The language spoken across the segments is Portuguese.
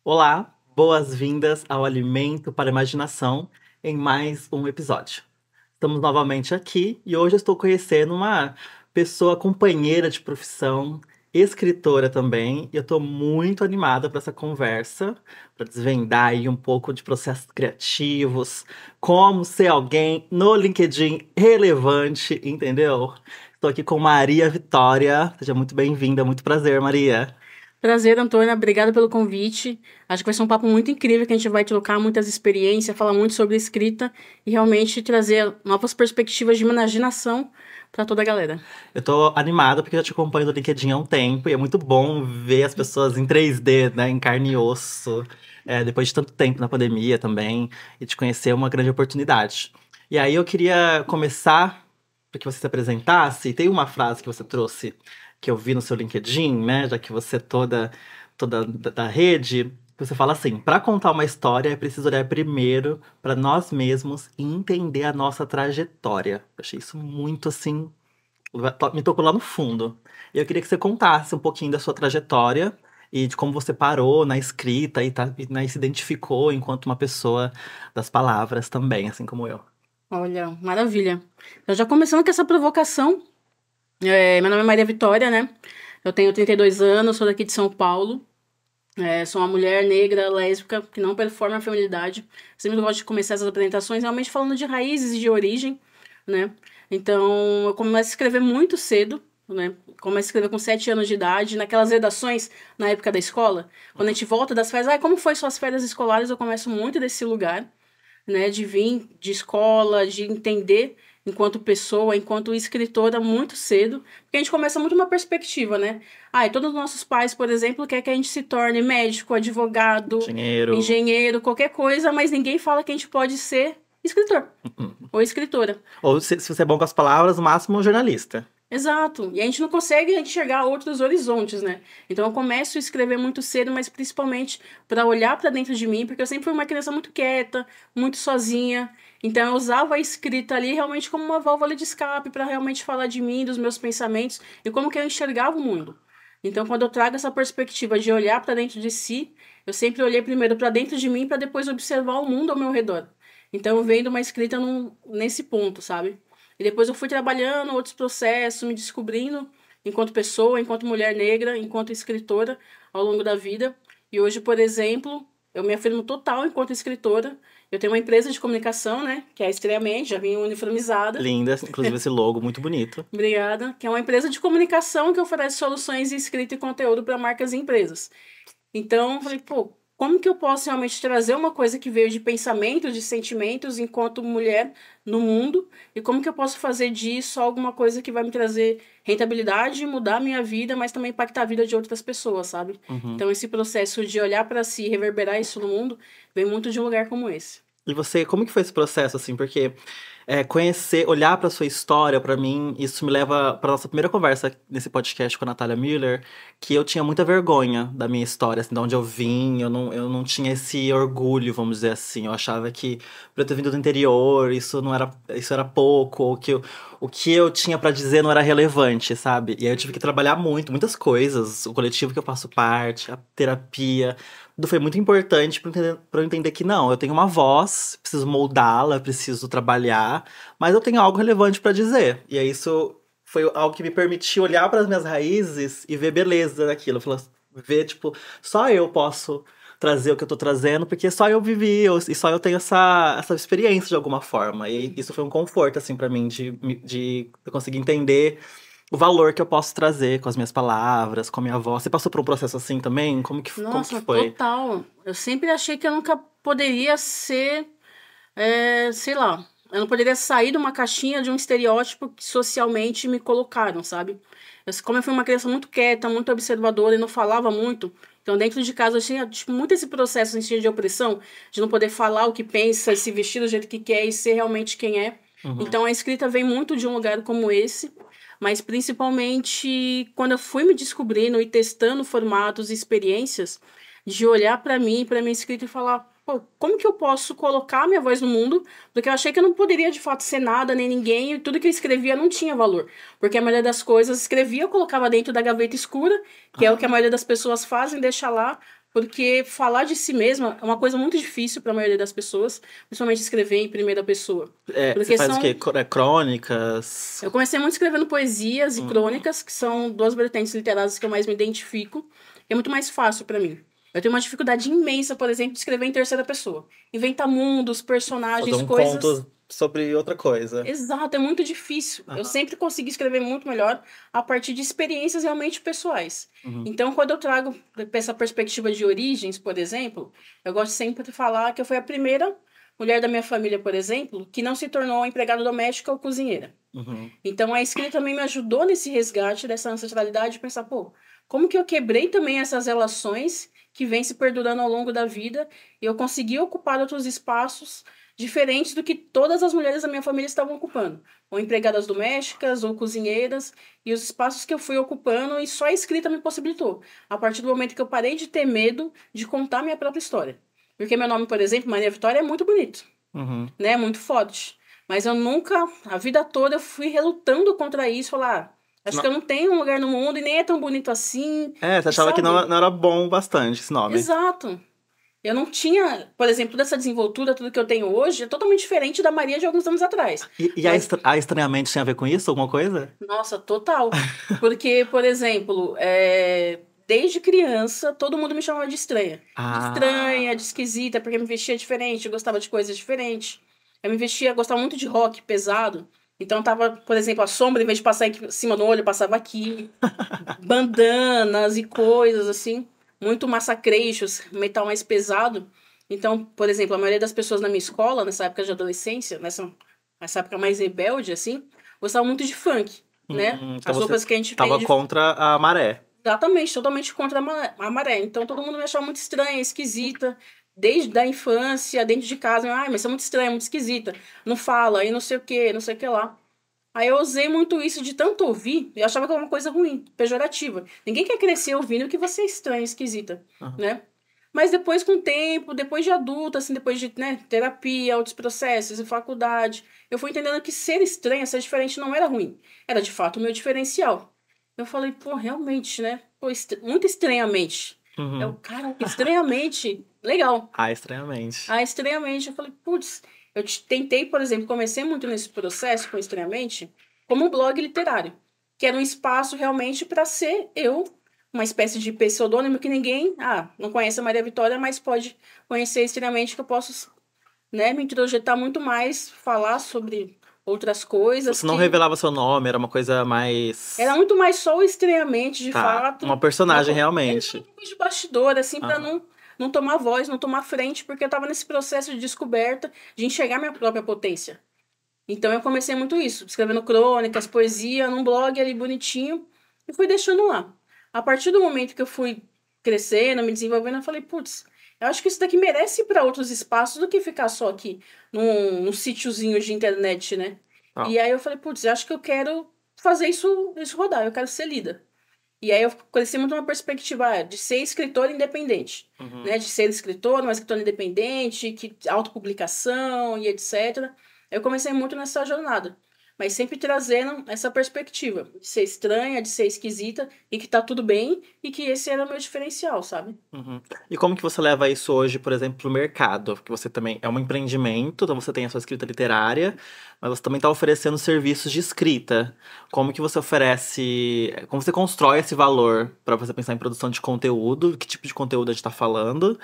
Olá, boas-vindas ao Alimento para a Imaginação em mais um episódio. Estamos novamente aqui e hoje eu estou conhecendo uma pessoa companheira de profissão, escritora também, e eu estou muito animada para essa conversa, para desvendar aí um pouco de processos criativos, como ser alguém no LinkedIn relevante, entendeu? Estou aqui com Maria Vitória. Seja muito bem-vinda, muito prazer, Maria. Prazer, Antônia. Obrigada pelo convite. Acho que vai ser um papo muito incrível, que a gente vai trocar muitas experiências, falar muito sobre escrita e realmente trazer novas perspectivas de imaginação para toda a galera. Eu tô animada porque eu já te acompanho no LinkedIn há um tempo e é muito bom ver as pessoas em 3D, né, em carne e osso, depois de tanto tempo na pandemia também, e te conhecer é uma grande oportunidade. E aí eu queria começar para que você se apresentasse, e tem uma frase que você trouxe que eu vi no seu LinkedIn, né, já que você é toda da rede, que você fala assim: para contar uma história é preciso olhar primeiro para nós mesmos e entender a nossa trajetória. Eu achei isso muito assim me tocou lá no fundo. E eu queria que você contasse um pouquinho da sua trajetória e de como você parou na escrita e se identificou enquanto uma pessoa das palavras também, assim como eu. Olha, maravilha. Então, já começando com essa provocação, meu nome é Maria Vitória, né? Eu tenho 32 anos, sou daqui de São Paulo. Sou uma mulher negra, lésbica, que não performa a feminilidade. Sempre gosto de começar essas apresentações realmente falando de raízes e de origem, né? Então, eu começo a escrever muito cedo, né? Começo a escrever com 7 anos de idade, naquelas redações na época da escola. Quando a gente volta das férias, como foi suas férias escolares? Eu começo muito desse lugar, né, de vir de escola, de entender enquanto pessoa, enquanto escritora muito cedo, porque a gente começa muito uma perspectiva, né? E todos os nossos pais, por exemplo, quer que a gente se torne médico, advogado, Engenheiro. engenheiro, qualquer coisa, mas ninguém fala que a gente pode ser escritor ou escritora. Ou se você é bom com as palavras, no máximo um jornalista. Exato. E a gente não consegue enxergar outros horizontes, né? Então eu começo a escrever muito cedo, mas principalmente para olhar para dentro de mim, porque eu sempre fui uma criança muito quieta, muito sozinha. Então eu usava a escrita ali realmente como uma válvula de escape para realmente falar de mim, dos meus pensamentos e como que eu enxergava o mundo. Então quando eu trago essa perspectiva de olhar para dentro de si, eu sempre olhei primeiro para dentro de mim para depois observar o mundo ao meu redor. Então eu vendo uma escrita nesse ponto, sabe? E depois eu fui trabalhando outros processos, me descobrindo enquanto pessoa, enquanto mulher negra, enquanto escritora ao longo da vida. E hoje, por exemplo, eu me afirmo total enquanto escritora. Eu tenho uma empresa de comunicação, né, que é a Estreamente, já vim uniformizada. Linda, inclusive esse logo muito bonito. Obrigada. Que é uma empresa de comunicação que oferece soluções de escrita e conteúdo para marcas e empresas. Então, eu falei, pô, como que eu posso realmente trazer uma coisa que veio de pensamentos, de sentimentos enquanto mulher no mundo, e como que eu posso fazer disso alguma coisa que vai me trazer rentabilidade, mudar a minha vida, mas também impactar a vida de outras pessoas, sabe? Uhum. Então, esse processo de olhar para si e reverberar isso no mundo vem muito de um lugar como esse. E você, como que foi esse processo, assim? Porque conhecer, olhar para sua história, para mim, isso me leva para nossa primeira conversa nesse podcast com a Natália Miller, que eu tinha muita vergonha da minha história, assim, de onde eu vim, eu não tinha esse orgulho, vamos dizer assim. Eu achava que, por eu ter vindo do interior, isso era pouco, ou que o que eu tinha para dizer não era relevante, sabe? E aí eu tive que trabalhar muito, muitas coisas, o coletivo que eu faço parte, a terapia. Tudo foi muito importante pra eu entender que não, eu tenho uma voz, preciso moldá-la, preciso trabalhar, mas eu tenho algo relevante pra dizer. E aí isso foi algo que me permitiu olhar para as minhas raízes e ver beleza naquilo. Ver, tipo, só eu posso trazer o que eu tô trazendo, porque só eu vivi e só eu tenho essa experiência de alguma forma. E isso foi um conforto, assim, pra mim, de eu conseguir entender o valor que eu posso trazer com as minhas palavras, com a minha voz. Você passou por um processo assim também? Como que Nossa, foi? total. Eu sempre achei que eu nunca poderia ser, sei lá, eu não poderia sair de uma caixinha de um estereótipo que socialmente me colocaram, sabe? Como eu fui uma criança muito quieta, muito observadora e não falava muito, então dentro de casa eu tinha tipo, muito esse processo assim, de opressão, de não poder falar o que pensa, se vestir do jeito que quer e ser realmente quem é. Uhum. Então a escrita vem muito de um lugar como esse, mas principalmente quando eu fui me descobrindo e testando formatos e experiências, de olhar para mim, para minha escrita e falar, pô, como que eu posso colocar minha voz no mundo? Porque eu achei que eu não poderia de fato ser nada nem ninguém e tudo que eu escrevia não tinha valor. Porque a maioria das coisas escrevia, eu colocava dentro da gaveta escura, que é o que a maioria das pessoas fazem, deixa lá. Porque falar de si mesma é uma coisa muito difícil para a maioria das pessoas, principalmente escrever em primeira pessoa. Você Porque faz o quê? Crônicas? eu comecei muito escrevendo poesias e crônicas, que são duas vertentes literárias que eu mais me identifico. E é muito mais fácil para mim. Eu tenho uma dificuldade imensa, por exemplo, de escrever em terceira pessoa. Inventar mundos, Fazer personagens, um coisas. conto sobre outra coisa. Exato, é muito difícil. Eu Aham. sempre consegui escrever muito melhor a partir de experiências realmente pessoais. Uhum. Então, quando eu trago essa perspectiva de origens, por exemplo, eu gosto sempre de falar que eu fui a primeira mulher da minha família, por exemplo, que não se tornou empregada doméstica ou cozinheira. Uhum. Então, a escrita também me ajudou nesse resgate dessa ancestralidade de pensar, pô, como que eu quebrei também essas relações que vêm se perdurando ao longo da vida e eu consegui ocupar outros espaços diferentes do que todas as mulheres da minha família estavam ocupando, ou empregadas domésticas, ou cozinheiras, e os espaços que eu fui ocupando e só a escrita me possibilitou, a partir do momento que eu parei de ter medo de contar minha própria história. Porque meu nome, por exemplo, Maria Vitória, é muito bonito, Uhum. né? Muito forte. Mas eu nunca, a vida toda, eu fui relutando contra isso, falar, acho que eu não tenho um lugar no mundo e nem é tão bonito assim, Você achava que sabe? não era bom bastante esse nome. Exato. Eu não tinha, por exemplo, toda essa desenvoltura, tudo que eu tenho hoje, é totalmente diferente da Maria de alguns anos atrás. E Mas, a estranhamente tem a ver com isso? Alguma coisa? nossa, total. Porque, por exemplo, desde criança, todo mundo me chamava de estranha. De Ah. estranha, de esquisita, porque me vestia diferente, eu gostava de coisas diferentes. Eu me vestia, gostava muito de rock pesado. Então tava, por exemplo, a sombra, em vez de passar em cima do olho, passava aqui. Bandanas e coisas assim, muito massacreixos, metal mais pesado. Então, por exemplo, a maioria das pessoas na minha escola, nessa época de adolescência, nessa época mais rebelde, assim, gostava muito de funk, né? Então As você roupas que a gente tem tava contra a maré. exatamente, totalmente contra a maré. Então todo mundo me achava muito estranha, esquisita, desde a infância, dentro de casa. Ai, mas você é muito estranha, muito esquisita. Não fala, e não sei o que, não sei o que lá. Aí eu usei muito isso de tanto ouvir, eu achava que era uma coisa ruim, pejorativa. Ninguém quer crescer ouvindo que você é estranha, esquisita, Aham. né? Mas depois, com o tempo, depois de adulta, assim, depois de, né, terapia, outros processos e faculdade, eu fui entendendo que ser estranha, ser diferente não era ruim. Era, de fato, o meu diferencial. Eu falei, pô, realmente, né? Pô, muito estranhamente. Eu, Uhum. cara, estranhamente, legal. Estranhamente. Estranhamente, eu falei, putz, tentei, por exemplo, comecei muito nesse processo com Estranhamente, como um blog literário, que era um espaço realmente para ser eu, uma espécie de pseudônimo que ninguém, não conhece a Maria Vitória, mas pode conhecer Estranhamente, que eu posso, né, me introjetar muito mais, falar sobre outras coisas Você não que revelava seu nome, era uma coisa era mais. muito mais só o Estranhamente, de Tá. Uma fato, personagem uma realmente. coisa de bastidor, assim, para Aham. não tomar voz, não tomar frente, porque eu tava nesse processo de descoberta, de enxergar minha própria potência. Então eu comecei muito isso, escrevendo crônicas, poesia, num blog ali bonitinho, e fui deixando lá. A partir do momento que eu fui crescendo, me desenvolvendo, eu falei, putz, eu acho que isso daqui merece ir para outros espaços do que ficar só aqui num sítiozinho de internet, né? Ó. E aí eu falei, putz, eu acho que eu quero fazer isso rodar, eu quero ser líder. E aí eu cresci muito uma perspectiva de ser escritor independente, Uhum. né? De ser escritor, uma escritora independente, autopublicação e etc. Eu comecei muito nessa jornada, mas sempre trazendo essa perspectiva de ser estranha, de ser esquisita e que tá tudo bem e que esse era o meu diferencial, sabe? Uhum. E como que você leva isso hoje, por exemplo, pro mercado? Que você também é um empreendimento, então você tem a sua escrita literária, mas você também está oferecendo serviços de escrita. Como que você oferece, como você constrói esse valor para você pensar em produção de conteúdo, que tipo de conteúdo a gente está falando,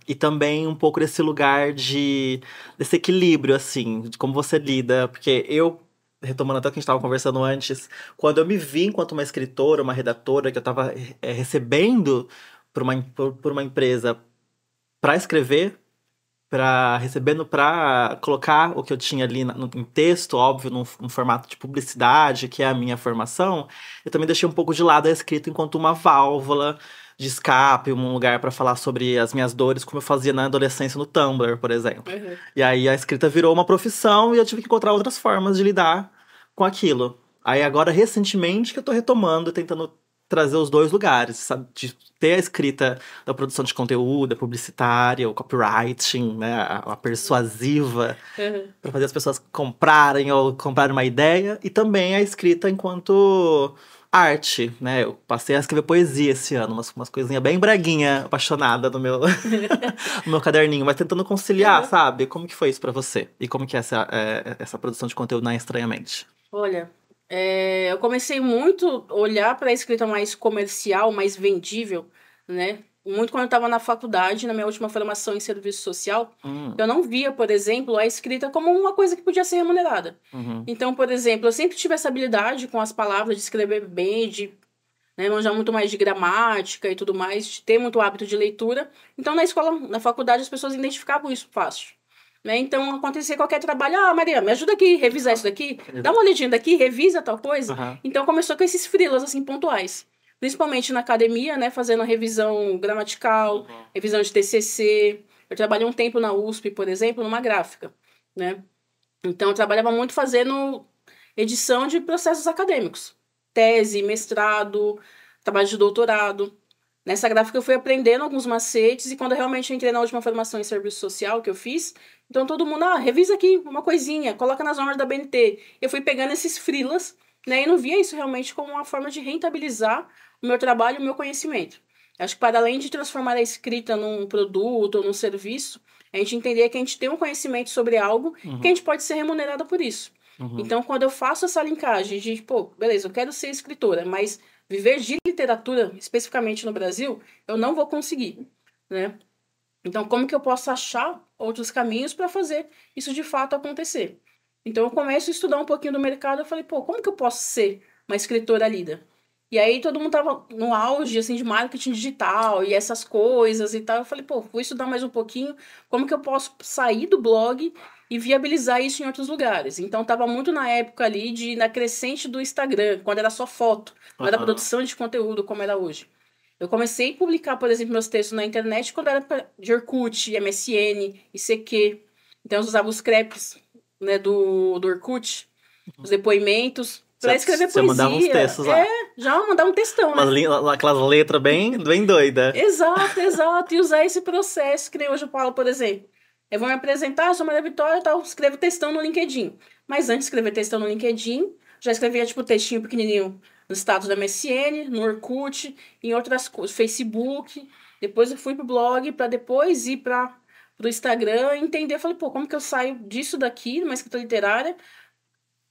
e também um pouco desse lugar desse equilíbrio, assim, de como você lida, porque retomando até o que a gente estava conversando antes, quando eu me vi enquanto uma escritora, uma redatora, que eu estava recebendo por uma empresa para escrever, recebendo para colocar o que eu tinha ali em texto, óbvio, num formato de publicidade, que é a minha formação, eu também deixei um pouco de lado a escrita enquanto uma válvula de escape, um lugar para falar sobre as minhas dores, como eu fazia na adolescência no Tumblr, por exemplo. Uhum. E aí a escrita virou uma profissão e eu tive que encontrar outras formas de lidar com aquilo. Aí agora, recentemente, que eu tô retomando, tentando trazer os dois lugares, sabe? De ter a escrita da produção de conteúdo, a publicitária, o copywriting, né? A persuasiva, Uhum. para fazer as pessoas comprarem ou comprarem uma ideia, e também a escrita enquanto arte, né? Eu passei a escrever poesia esse ano, umas coisinhas bem breguinha, apaixonada no meu, no meu caderninho, mas tentando conciliar, Uhum. sabe? Como que foi isso pra você? E como que é essa produção de conteúdo na Estranhamente? Olha, eu comecei muito a olhar para a escrita mais comercial, mais vendível, né? Muito quando eu estava na faculdade, na minha última formação em serviço social, Hum, eu não via, por exemplo, a escrita como uma coisa que podia ser remunerada. uhum, Então, por exemplo, eu sempre tive essa habilidade com as palavras, de escrever bem, de, né, manjar muito mais de gramática e tudo mais, de ter muito hábito de leitura. Então, na escola, na faculdade, as pessoas identificavam isso fácil. Né? Então, acontecia qualquer trabalho, Maria, me ajuda aqui, revisar isso daqui, dá uma olhadinha daqui, revisa tal coisa. aham, Então, começou com esses freelas, assim, pontuais. Principalmente na academia, né, fazendo revisão gramatical, uhum. revisão de TCC. Eu trabalhei um tempo na USP, por exemplo, numa gráfica, né? Então, eu trabalhava muito fazendo edição de processos acadêmicos. Tese, mestrado, trabalho de doutorado. Nessa gráfica eu fui aprendendo alguns macetes e quando eu realmente entrei na última formação em serviço social que eu fiz, então todo mundo, revisa aqui uma coisinha, coloca nas normas da BNT. Eu fui pegando esses freelas, né, e não via isso realmente como uma forma de rentabilizar o meu trabalho e o meu conhecimento. Acho que para além de transformar a escrita num produto ou num serviço, a gente entender que a gente tem um conhecimento sobre algo que a Uhum, gente pode ser remunerado por isso. uhum. Então, quando eu faço essa linkagem de, pô, beleza, eu quero ser escritora, mas viver de literatura, especificamente no Brasil, eu não vou conseguir, né? Então, como que eu posso achar outros caminhos para fazer isso de fato acontecer? Então, eu começo a estudar um pouquinho do mercado, eu falei, pô, como que eu posso ser uma escritora lida? E aí todo mundo tava no auge, assim, de marketing digital e essas coisas e tal. Eu falei, pô, vou estudar mais um pouquinho, como que eu posso sair do blog e viabilizar isso em outros lugares? Então, tava muito na época ali na crescente do Instagram, quando era só foto, não era Aham. produção de conteúdo como era hoje. Eu comecei a publicar, por exemplo, meus textos na internet quando era de Orkut, MSN, ICQ. Então, eu usava os crepes, né, do Orkut, os depoimentos, para escrever Você mandava uns poesia. textos lá. Já mandar um textão, né? Aquelas letras bem doidas. Exato, exato. E usar esse processo, que nem hoje eu falo, por exemplo. Eu vou me apresentar, eu sou Maria Vitória e tal, escrevo textão no LinkedIn. Mas antes de escrever textão no LinkedIn, já escrevia, tipo, textinho pequenininho no status da MSN, no Orkut, em outras coisas, Facebook. Depois eu fui pro blog, para depois ir pro Instagram e entender. Eu falei, pô, como que eu saio disso daqui, numa escrita literária,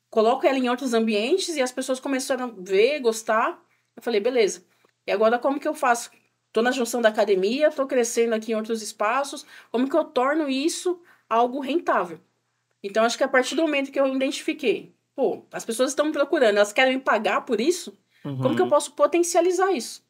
coloco ela em outros ambientes e as pessoas começaram a ver, gostar. Eu falei, beleza. E agora como que eu faço? Tô na junção da academia, tô crescendo aqui em outros espaços. Como que eu torno isso algo rentável? Então, acho que a partir do momento que eu identifiquei, pô, as pessoas estão me procurando, elas querem me pagar por isso, como que eu Uhum. posso potencializar isso?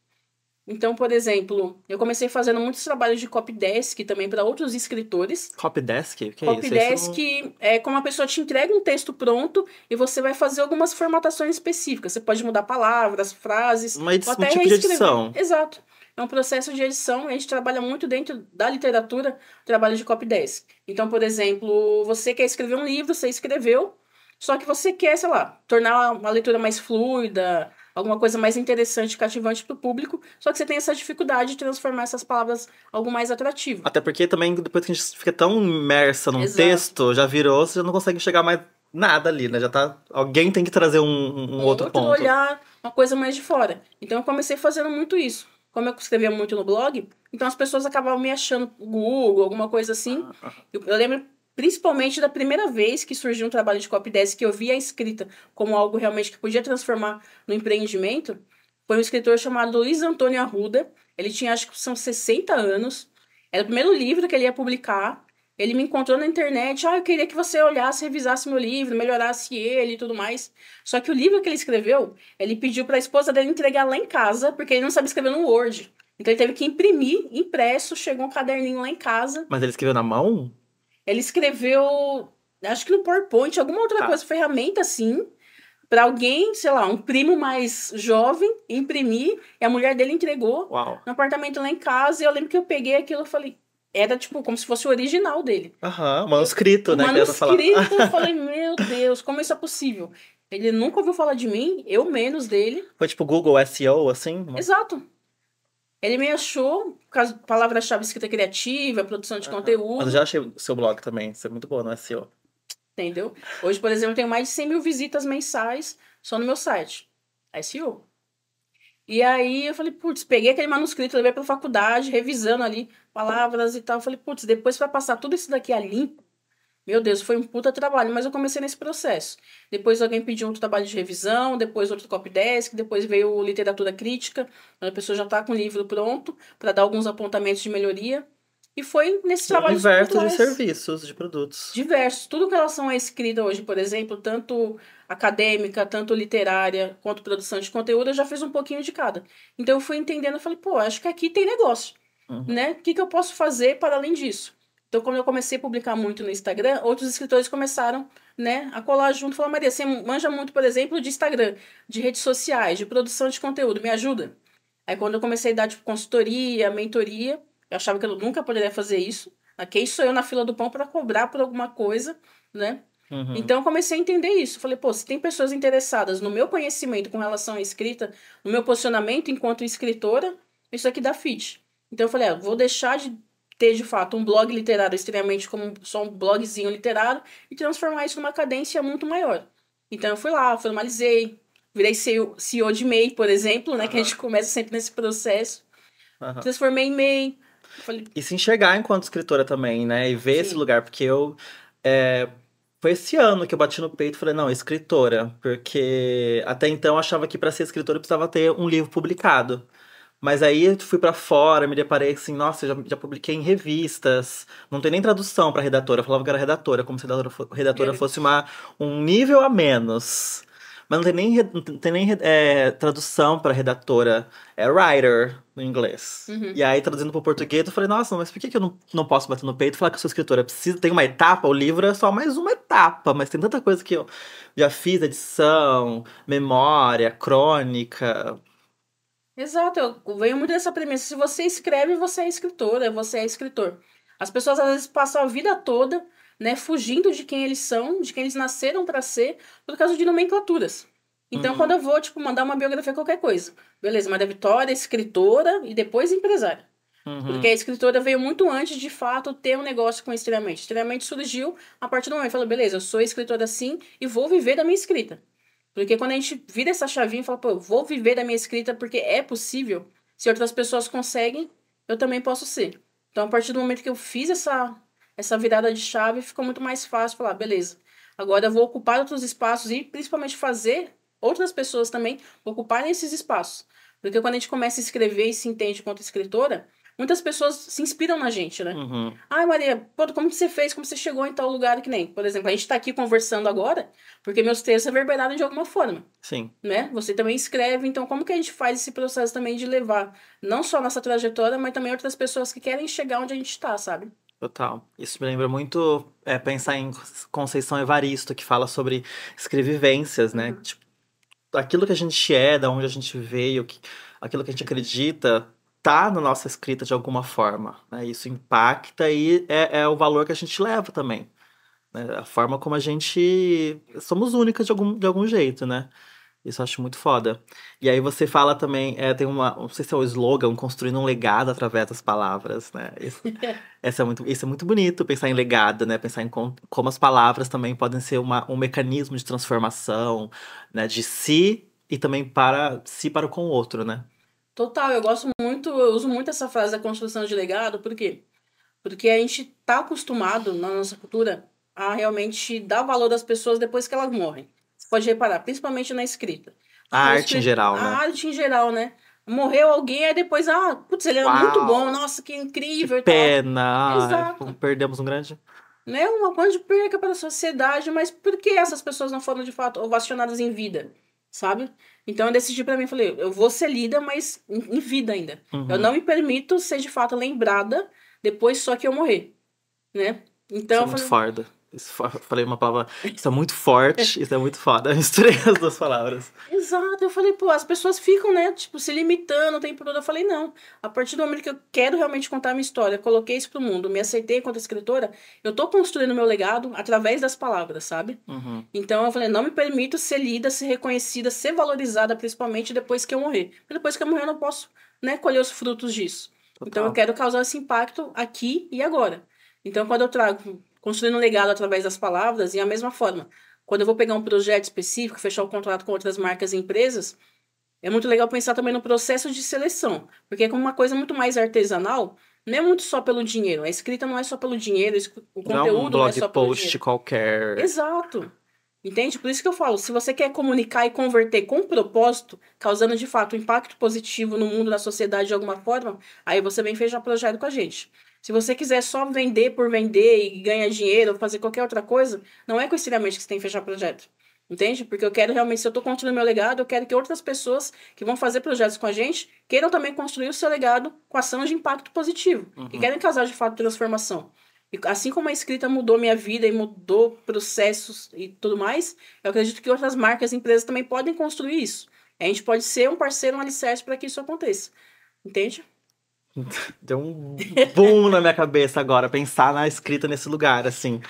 Então, por exemplo, eu comecei fazendo muitos trabalhos de copydesk também para outros escritores. Copydesk? O que é isso? Esse eu Copydesk não. é como a pessoa te entrega um texto pronto e você vai fazer algumas formatações específicas. Você pode mudar palavras, frases, ou Um até tipo de reescrever. edição. Exato. É um processo de edição e a gente trabalha muito dentro da literatura, trabalho de copydesk. Então, por exemplo, você quer escrever um livro, você escreveu, só que você quer, sei lá, tornar uma leitura mais fluida, alguma coisa mais interessante, cativante para o público, só que você tem essa dificuldade de transformar essas palavras em algo mais atrativo. Até porque também, depois que a gente fica tão imersa num Exato. texto, já virou, você já não consegue chegar mais nada ali, né? Já tá. Alguém tem que trazer um Um outro outro ponto. olhar, uma coisa mais de fora. Então eu comecei fazendo muito isso. Como eu escrevia muito no blog, então as pessoas acabavam me achando no Google, alguma coisa assim. Eu lembro principalmente da primeira vez que surgiu um trabalho de copydesk que eu vi a escrita como algo realmente que podia transformar no empreendimento. Foi um escritor chamado Luiz Antônio Arruda. Ele tinha, acho que são 60 anos. Era o primeiro livro que ele ia publicar. Ele me encontrou na internet. Eu queria que você olhasse, revisasse meu livro, melhorasse ele e tudo mais. Só que o livro que ele escreveu, ele pediu para a esposa dele entregar lá em casa, porque ele não sabia escrever no Word. Então ele teve que imprimir, impresso, chegou um caderninho lá em casa. Mas ele escreveu na mão? Ele escreveu, acho que no PowerPoint, alguma outra Tá. coisa, ferramenta assim, para alguém, sei lá, um primo mais jovem, imprimir, e a mulher dele entregou Uau. no apartamento lá em casa. E eu lembro que eu peguei aquilo e falei, era tipo como se fosse o original dele. Aham, manuscrito, O né? Que era pra falar. manuscrito, eu falei, meu Deus, como isso é possível? Ele nunca ouviu falar de mim, eu menos dele. Foi tipo Google SEO, assim? Exato. Ele me achou com as palavras-chave escrita criativa, produção de Aham. Mas eu conteúdo, já achei o seu blog também. Isso é muito bom no SEO. entendeu? Hoje, por exemplo, eu tenho mais de 100 mil visitas mensais só no meu site. SEO. E aí eu falei, putz, peguei aquele manuscrito, levei pra faculdade, revisando ali palavras e tal. Eu falei, putz, depois pra passar tudo isso daqui a limpo, meu Deus, foi um puta trabalho, mas eu comecei nesse processo. Depois alguém pediu outro trabalho de revisão, depois outro copydesk, depois veio o literatura crítica, a pessoa já tá com o livro pronto para dar alguns apontamentos de melhoria. E foi nesses Um trabalhos universo de pontuais. serviços, de produtos. Diversos. Tudo com relação à escrita hoje, por exemplo, tanto acadêmica, tanto literária, quanto produção de conteúdo, eu já fiz um pouquinho de cada. Então eu fui entendendo, eu falei, pô, acho que aqui tem negócio, Uhum. né? O que eu posso fazer para além disso? Então, quando eu comecei a publicar muito no Instagram, outros escritores começaram, né, a colar junto e falaram, Maria, você manja muito, por exemplo, de Instagram, de redes sociais, de produção de conteúdo, me ajuda? Aí quando eu comecei a dar, tipo, consultoria, mentoria, eu achava que eu nunca poderia fazer isso. Quem sou eu na fila do pão para cobrar por alguma coisa, né? Uhum. Então eu comecei a entender isso. Falei, pô, se tem pessoas interessadas no meu conhecimento com relação à escrita, no meu posicionamento enquanto escritora, isso aqui dá fit. Então eu falei, vou deixar de ter de fato um blog literário extremamente como só um blogzinho literário e transformar isso numa cadência muito maior. Então eu fui lá, formalizei, virei CEO de MEI, por exemplo, né? Que a gente começa sempre nesse processo. Aham. Transformei em MEI. Falei, E se enxergar enquanto escritora também, né? E ver esse sim, lugar, porque eu. é, Foi esse ano que eu bati no peito e falei, não, escritora. Porque até então eu achava que para ser escritora eu precisava ter um livro publicado. Mas aí eu fui pra fora, me deparei assim, nossa, eu já publiquei em revistas. Não tem nem tradução pra redatora. Eu falava que era redatora, como se redatora é, fosse um nível a menos. Mas não tem nem tradução pra redatora. É writer no inglês. uhum. E aí, traduzindo pro português, eu falei, nossa, mas por que eu não posso bater no peito e falar que eu sou escritora? Tem uma etapa, o livro é só mais uma etapa, mas tem tanta coisa que eu já fiz, edição, memória, crônica. Exato, eu venho muito dessa premissa. Se você escreve, você é escritora, você é escritor. As pessoas às vezes passam a vida toda, né, fugindo de quem eles são, de quem eles nasceram para ser, por causa de nomenclaturas. Então, quando Uhum, eu vou, tipo, mandar uma biografia, qualquer coisa. Beleza, Maria Vitória, escritora e depois empresária. Porque uhum. a escritora veio muito antes, de fato, ter um negócio com Extremamente. Extremamente surgiu a partir do momento, falou, beleza, eu sou escritora sim e vou viver da minha escrita. Porque quando a gente vira essa chavinha e fala, pô, eu vou viver da minha escrita porque é possível, se outras pessoas conseguem, eu também posso ser. Então, a partir do momento que eu fiz essa virada de chave, ficou muito mais fácil falar, beleza, agora eu vou ocupar outros espaços e principalmente fazer outras pessoas também ocuparem esses espaços. Porque quando a gente começa a escrever e se entende quanto escritora, muitas pessoas se inspiram na gente, né? Uhum. Ai, Maria, pô, como que você fez? Como você chegou em tal lugar que nem? Por exemplo, a gente tá aqui conversando agora porque meus textos reverberaram de alguma forma, Sim, né? Você também escreve, então como que a gente faz esse processo também de levar não só nossa trajetória, mas também outras pessoas que querem chegar onde a gente tá, sabe? total. Isso me lembra muito pensar em Conceição Evaristo, que fala sobre escrevivências, né? Uhum. Tipo, aquilo que a gente é, da onde a gente veio, aquilo que a gente acredita, tá na nossa escrita de alguma forma, né? Isso impacta e é o valor que a gente leva também, né? A forma como a gente somos únicas de algum jeito, né? Isso eu acho muito foda. E aí você fala também, tem não sei se é o slogan, construindo um legado através das palavras, né? Isso é muito bonito, pensar em legado, né? Pensar em como as palavras também podem ser um mecanismo de transformação, né? De si e também para si para com o outro, né? Total, eu gosto muito, eu uso muito essa frase da construção de legado, por quê? Porque a gente tá acostumado na nossa cultura a realmente dar valor às pessoas depois que elas morrem. Você pode reparar, principalmente na escrita. A Tipo, arte em geral, a né? arte em geral, né? Morreu alguém, aí depois, putz, ele era muito bom, Uau! nossa, que Que incrível e tal. pena! Ai, Exato. perdemos um grande. Né? Uma grande perca para a sociedade, mas por que essas pessoas não foram de fato ovacionadas em vida? Sabe? Então eu decidi pra mim, falei, eu vou ser lida, mas em vida ainda. Eu Uhum. não me permito ser de fato lembrada depois só que eu morrer, né? Então Isso é eu muito falei, foda. Falei uma palavra. Isso é muito forte, isso é muito foda. Eu misturei as duas palavras. exato, eu falei, pô, as pessoas ficam, né, tipo, se limitando o tempo todo. Eu falei, não, a partir do momento que eu quero realmente contar a minha história, coloquei isso pro mundo, me aceitei enquanto escritora, eu tô construindo meu legado através das palavras, sabe? Uhum. Então eu falei, não me permito ser lida, ser reconhecida, ser valorizada, principalmente depois que eu morrer. Porque depois que eu morrer, eu não posso, né, colher os frutos disso. Então eu Total. quero causar esse impacto aqui e agora. Então quando eu trago, construindo um legado através das palavras, e a mesma forma, quando eu vou pegar um projeto específico, fechar um contrato com outras marcas e empresas, é muito legal pensar também no processo de seleção, porque como uma coisa muito mais artesanal, não é muito só pelo dinheiro. A escrita não é só pelo dinheiro, o Não é um conteúdo não é blog só pelo post dinheiro. qualquer. Exato. Entende? Por isso que eu falo, se você quer comunicar e converter com propósito, causando de fato um impacto positivo no mundo, na sociedade de alguma forma, aí você vem fechar projeto com a gente. Se você quiser só vender por vender e ganhar dinheiro ou fazer qualquer outra coisa, não é com esse que você tem que fechar projeto. Entende? Porque eu quero realmente, se eu estou construindo meu legado, eu quero que outras pessoas que vão fazer projetos com a gente queiram também construir o seu legado com ações de impacto positivo. E querem causar de fato transformação. E assim como a escrita mudou minha vida e mudou processos e tudo mais, eu acredito que outras marcas e empresas também podem construir isso. A gente pode ser um parceiro, um alicerce para que isso aconteça. Entende? Deu um boom na minha cabeça agora, pensar na escrita nesse lugar, assim.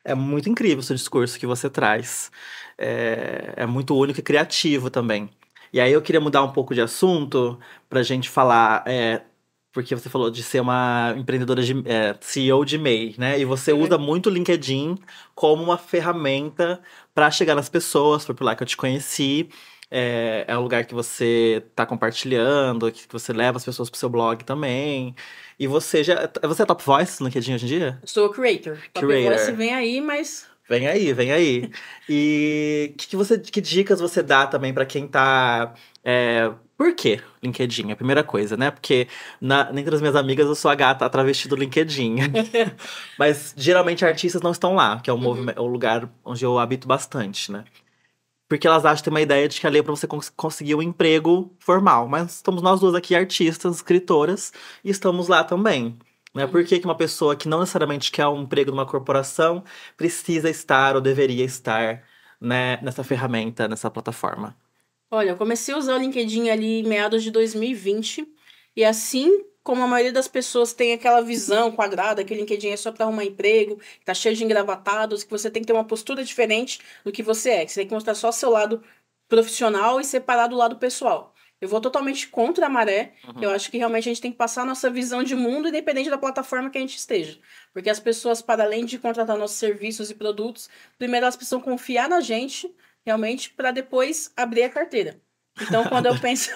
É muito incrível o seu discurso que você traz. É muito único e criativo também. E aí eu queria mudar um pouco de assunto pra gente falar, porque você falou de ser uma empreendedora de CEO de MEI, né? E você usa muito o LinkedIn como uma ferramenta para chegar nas pessoas, foi por lá que eu te conheci. É um lugar que você tá compartilhando, que você leva as pessoas pro seu blog também. E você é top voice no LinkedIn hoje em dia? Eu sou creator. Top Voice Curator. vem aí, mas Vem aí, vem aí. E que dicas você dá também pra quem tá. Por quê LinkedIn? É a primeira coisa, né? Porque entre as minhas amigas eu sou a gata a travesti do LinkedIn. Mas geralmente artistas não estão lá, que é o lugar onde eu habito bastante, né? Porque elas acham que tem uma ideia de que ali é pra você conseguir um emprego formal. Mas estamos nós duas aqui, artistas, escritoras, e estamos lá também. Né? Por que que uma pessoa que não necessariamente quer um emprego numa corporação precisa estar ou deveria estar, né, nessa ferramenta, nessa plataforma? olha, eu comecei a usar o LinkedIn ali em meados de 2020, e assim como a maioria das pessoas tem aquela visão quadrada, que o LinkedIn é só para arrumar emprego, que tá cheio de engravatados, que você tem que ter uma postura diferente do que você é, que você tem que mostrar só seu lado profissional e separar do lado pessoal. Eu vou totalmente contra a maré. Eu acho que realmente a gente tem que passar a nossa visão de mundo, independente da plataforma que a gente esteja. Porque as pessoas, para além de contratar nossos serviços e produtos, primeiro elas precisam confiar na gente realmente, para depois abrir a carteira. Então, quando eu penso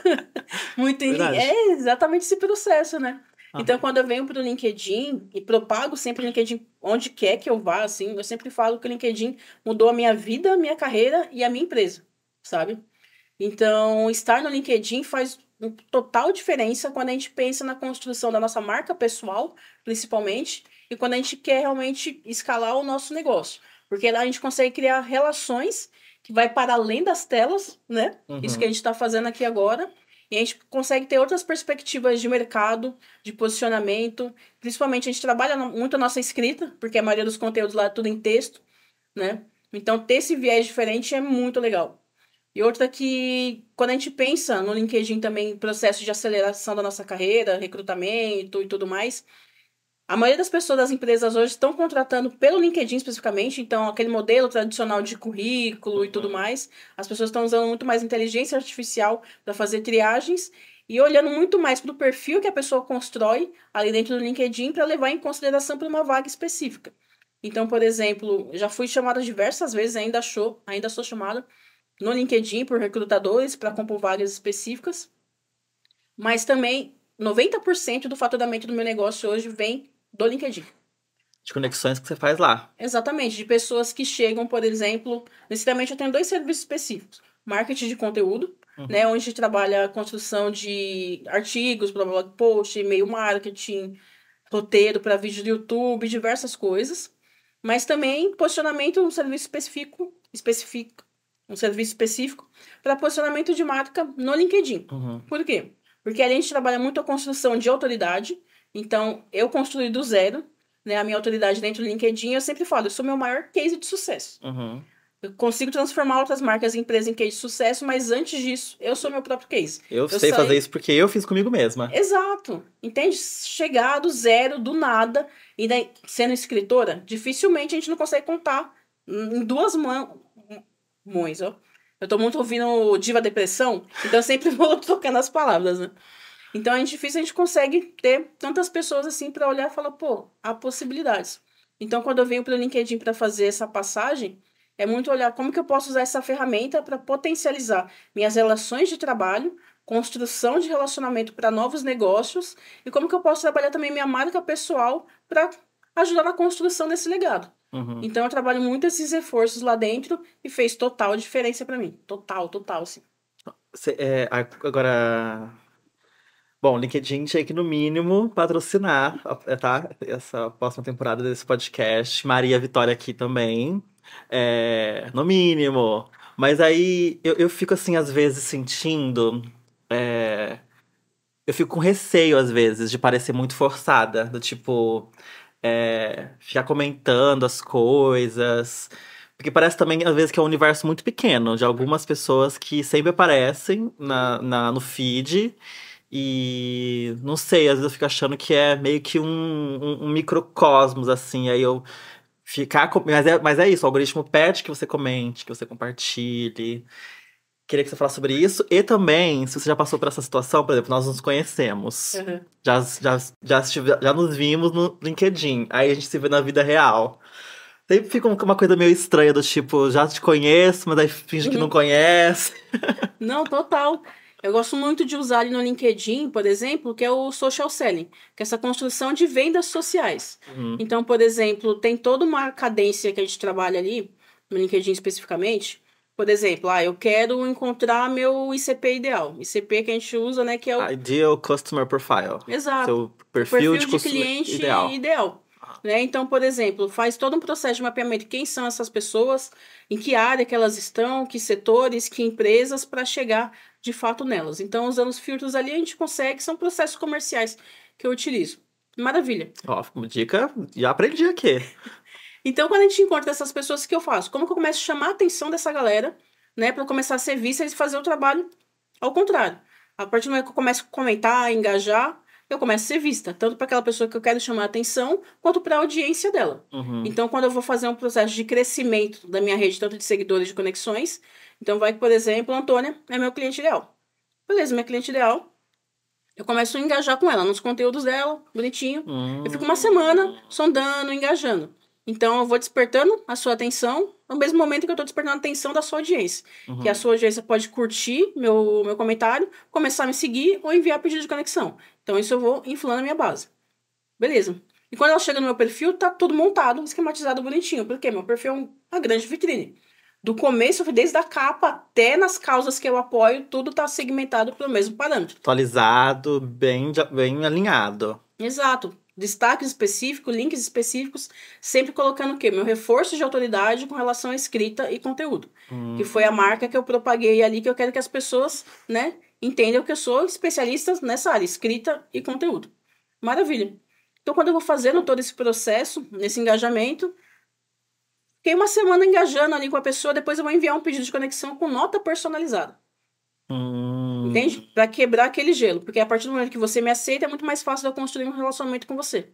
muito em. Verdade. É exatamente esse processo, né? Então, Aham. quando eu venho para o LinkedIn e propago sempre o LinkedIn onde quer que eu vá, assim, eu sempre falo que o LinkedIn mudou a minha vida, a minha carreira e a minha empresa, sabe? Então, estar no LinkedIn faz total diferença quando a gente pensa na construção da nossa marca pessoal, principalmente, e quando a gente quer realmente escalar o nosso negócio. Porque lá a gente consegue criar relações que vai para além das telas, né? Isso que a Uhum. gente está fazendo aqui agora. E a gente consegue ter outras perspectivas de mercado, de posicionamento. Principalmente a gente trabalha muito a nossa escrita, porque a maioria dos conteúdos lá é tudo em texto, né? Então ter esse viés diferente é muito legal. E outra que, quando a gente pensa no LinkedIn também, processo de aceleração da nossa carreira, recrutamento e tudo mais, a maioria das pessoas das empresas hoje estão contratando pelo LinkedIn especificamente, então aquele modelo tradicional de currículo e tudo Uhum. mais, as pessoas estão usando muito mais inteligência artificial para fazer triagens e olhando muito mais para o perfil que a pessoa constrói ali dentro do LinkedIn para levar em consideração para uma vaga específica. Então, por exemplo, já fui chamada diversas vezes, ainda sou chamada no LinkedIn por recrutadores para compor vagas específicas, mas também 90% do faturamento do meu negócio hoje vem do LinkedIn. De conexões que você faz lá. Exatamente, de pessoas que chegam, por exemplo, necessariamente eu tenho dois serviços específicos. Marketing de conteúdo, né, Uhum. onde a gente trabalha a construção de artigos para blog post, e-mail marketing, roteiro para vídeo do YouTube, diversas coisas. Mas também posicionamento, um serviço específico para posicionamento de marca no LinkedIn. Uhum. Por quê? Porque a gente trabalha muito a construção de autoridade. Então, eu construí do zero, né, a minha autoridade dentro do LinkedIn. Eu sempre falo, eu sou meu maior case de sucesso. Uhum. Eu consigo transformar outras marcas e empresas em case de sucesso, mas antes disso, eu sou meu próprio case. Eu Eu sei fazer saí. isso porque eu fiz comigo mesma. Exato. Entende? Chegar do zero, do nada, e daí, sendo escritora, dificilmente a gente não consegue contar em duas mãos, ó. Eu tô muito ouvindo Diva Depressão, então eu sempre vou tocando as palavras, né? Então é difícil a gente consegue ter tantas pessoas assim pra olhar e falar, pô, há possibilidades. Então quando eu venho pro LinkedIn pra fazer essa passagem, é muito olhar como que eu posso usar essa ferramenta para potencializar minhas relações de trabalho, construção de relacionamento para novos negócios e como que eu posso trabalhar também minha marca pessoal para ajudar na construção desse legado. Uhum. Então eu trabalho muito esses reforços lá dentro e fez total diferença para mim. Total, total, assim. Agora. Bom, o LinkedIn tinha que, no mínimo, patrocinar, tá? Essa próxima temporada desse podcast. Maria Vitória aqui também. No mínimo. Mas aí eu fico, assim, às vezes sentindo. Eu fico com receio, às vezes, de parecer muito forçada. Do tipo, ficar comentando as coisas. Porque parece também, às vezes, que é um universo muito pequeno, de algumas pessoas que sempre aparecem no feed. E não sei, às vezes eu fico achando que é meio que um microcosmos, assim. Aí eu ficar. Mas é isso, o algoritmo pede que você comente, que você compartilhe. Queria que você falasse sobre isso. E também, se você já passou por essa situação, por exemplo, nós nos conhecemos. Uhum. Já nos vimos no LinkedIn. Aí a gente se vê na vida real. Sempre fica uma coisa meio estranha do tipo, já te conheço, mas aí finge que não conhece. Não, total. Eu gosto muito de usar ali no LinkedIn, por exemplo, que é o social selling, que é essa construção de vendas sociais. Uhum. Então, por exemplo, tem toda uma cadência que a gente trabalha ali, no LinkedIn especificamente. Por exemplo, eu quero encontrar meu ICP ideal. ICP que a gente usa, né, que é o... Ideal Customer Profile. Exato. Seu O perfil de cliente ideal. ideal. Né? Então, por exemplo, faz todo um processo de mapeamento de quem são essas pessoas, em que área que elas estão, que setores, que empresas, para chegar de fato nelas. Então, usando os filtros ali, a gente consegue, são processos comerciais que eu utilizo. Maravilha. Ó, dica, já aprendi aqui. Então, quando a gente encontra essas pessoas, o que eu faço? Como que eu começo a chamar a atenção dessa galera, né, para começar a ser vista e fazer o trabalho ao contrário. A partir do momento que eu começo a comentar, engajar, eu começo a ser vista, tanto para aquela pessoa que eu quero chamar a atenção, quanto para a audiência dela. Uhum. Então, quando eu vou fazer um processo de crescimento da minha rede, tanto de seguidores de conexões, então vai que, por exemplo, a Antônia é meu cliente ideal. Beleza, minha cliente ideal. Eu começo a engajar com ela nos conteúdos dela, bonitinho. Eu fico uma semana sondando, engajando. Então, eu vou despertando a sua atenção no mesmo momento que eu estou despertando a atenção da sua audiência. Uhum. Que a sua audiência pode curtir meu comentário, começar a me seguir ou enviar pedido de conexão. Então, isso eu vou inflando a minha base. Beleza. E quando ela chega no meu perfil, tá tudo montado, esquematizado, bonitinho. Porque meu perfil é uma grande vitrine. Do começo, desde a capa até nas causas que eu apoio, tudo tá segmentado pelo mesmo parâmetro. Atualizado, bem alinhado. Exato. Destaques específicos, links específicos, sempre colocando o quê? Meu reforço de autoridade com relação à escrita e conteúdo. Que foi a marca que eu propaguei ali, que eu quero que as pessoas, né, entendam que eu sou especialista nessa área, escrita e conteúdo. Maravilha. Então, quando eu vou fazendo todo esse processo, nesse engajamento, fiquei uma semana engajando ali com a pessoa, depois eu vou enviar um pedido de conexão com nota personalizada. Entende? Pra quebrar aquele gelo. Porque a partir do momento que você me aceita, é muito mais fácil de eu construir um relacionamento com você.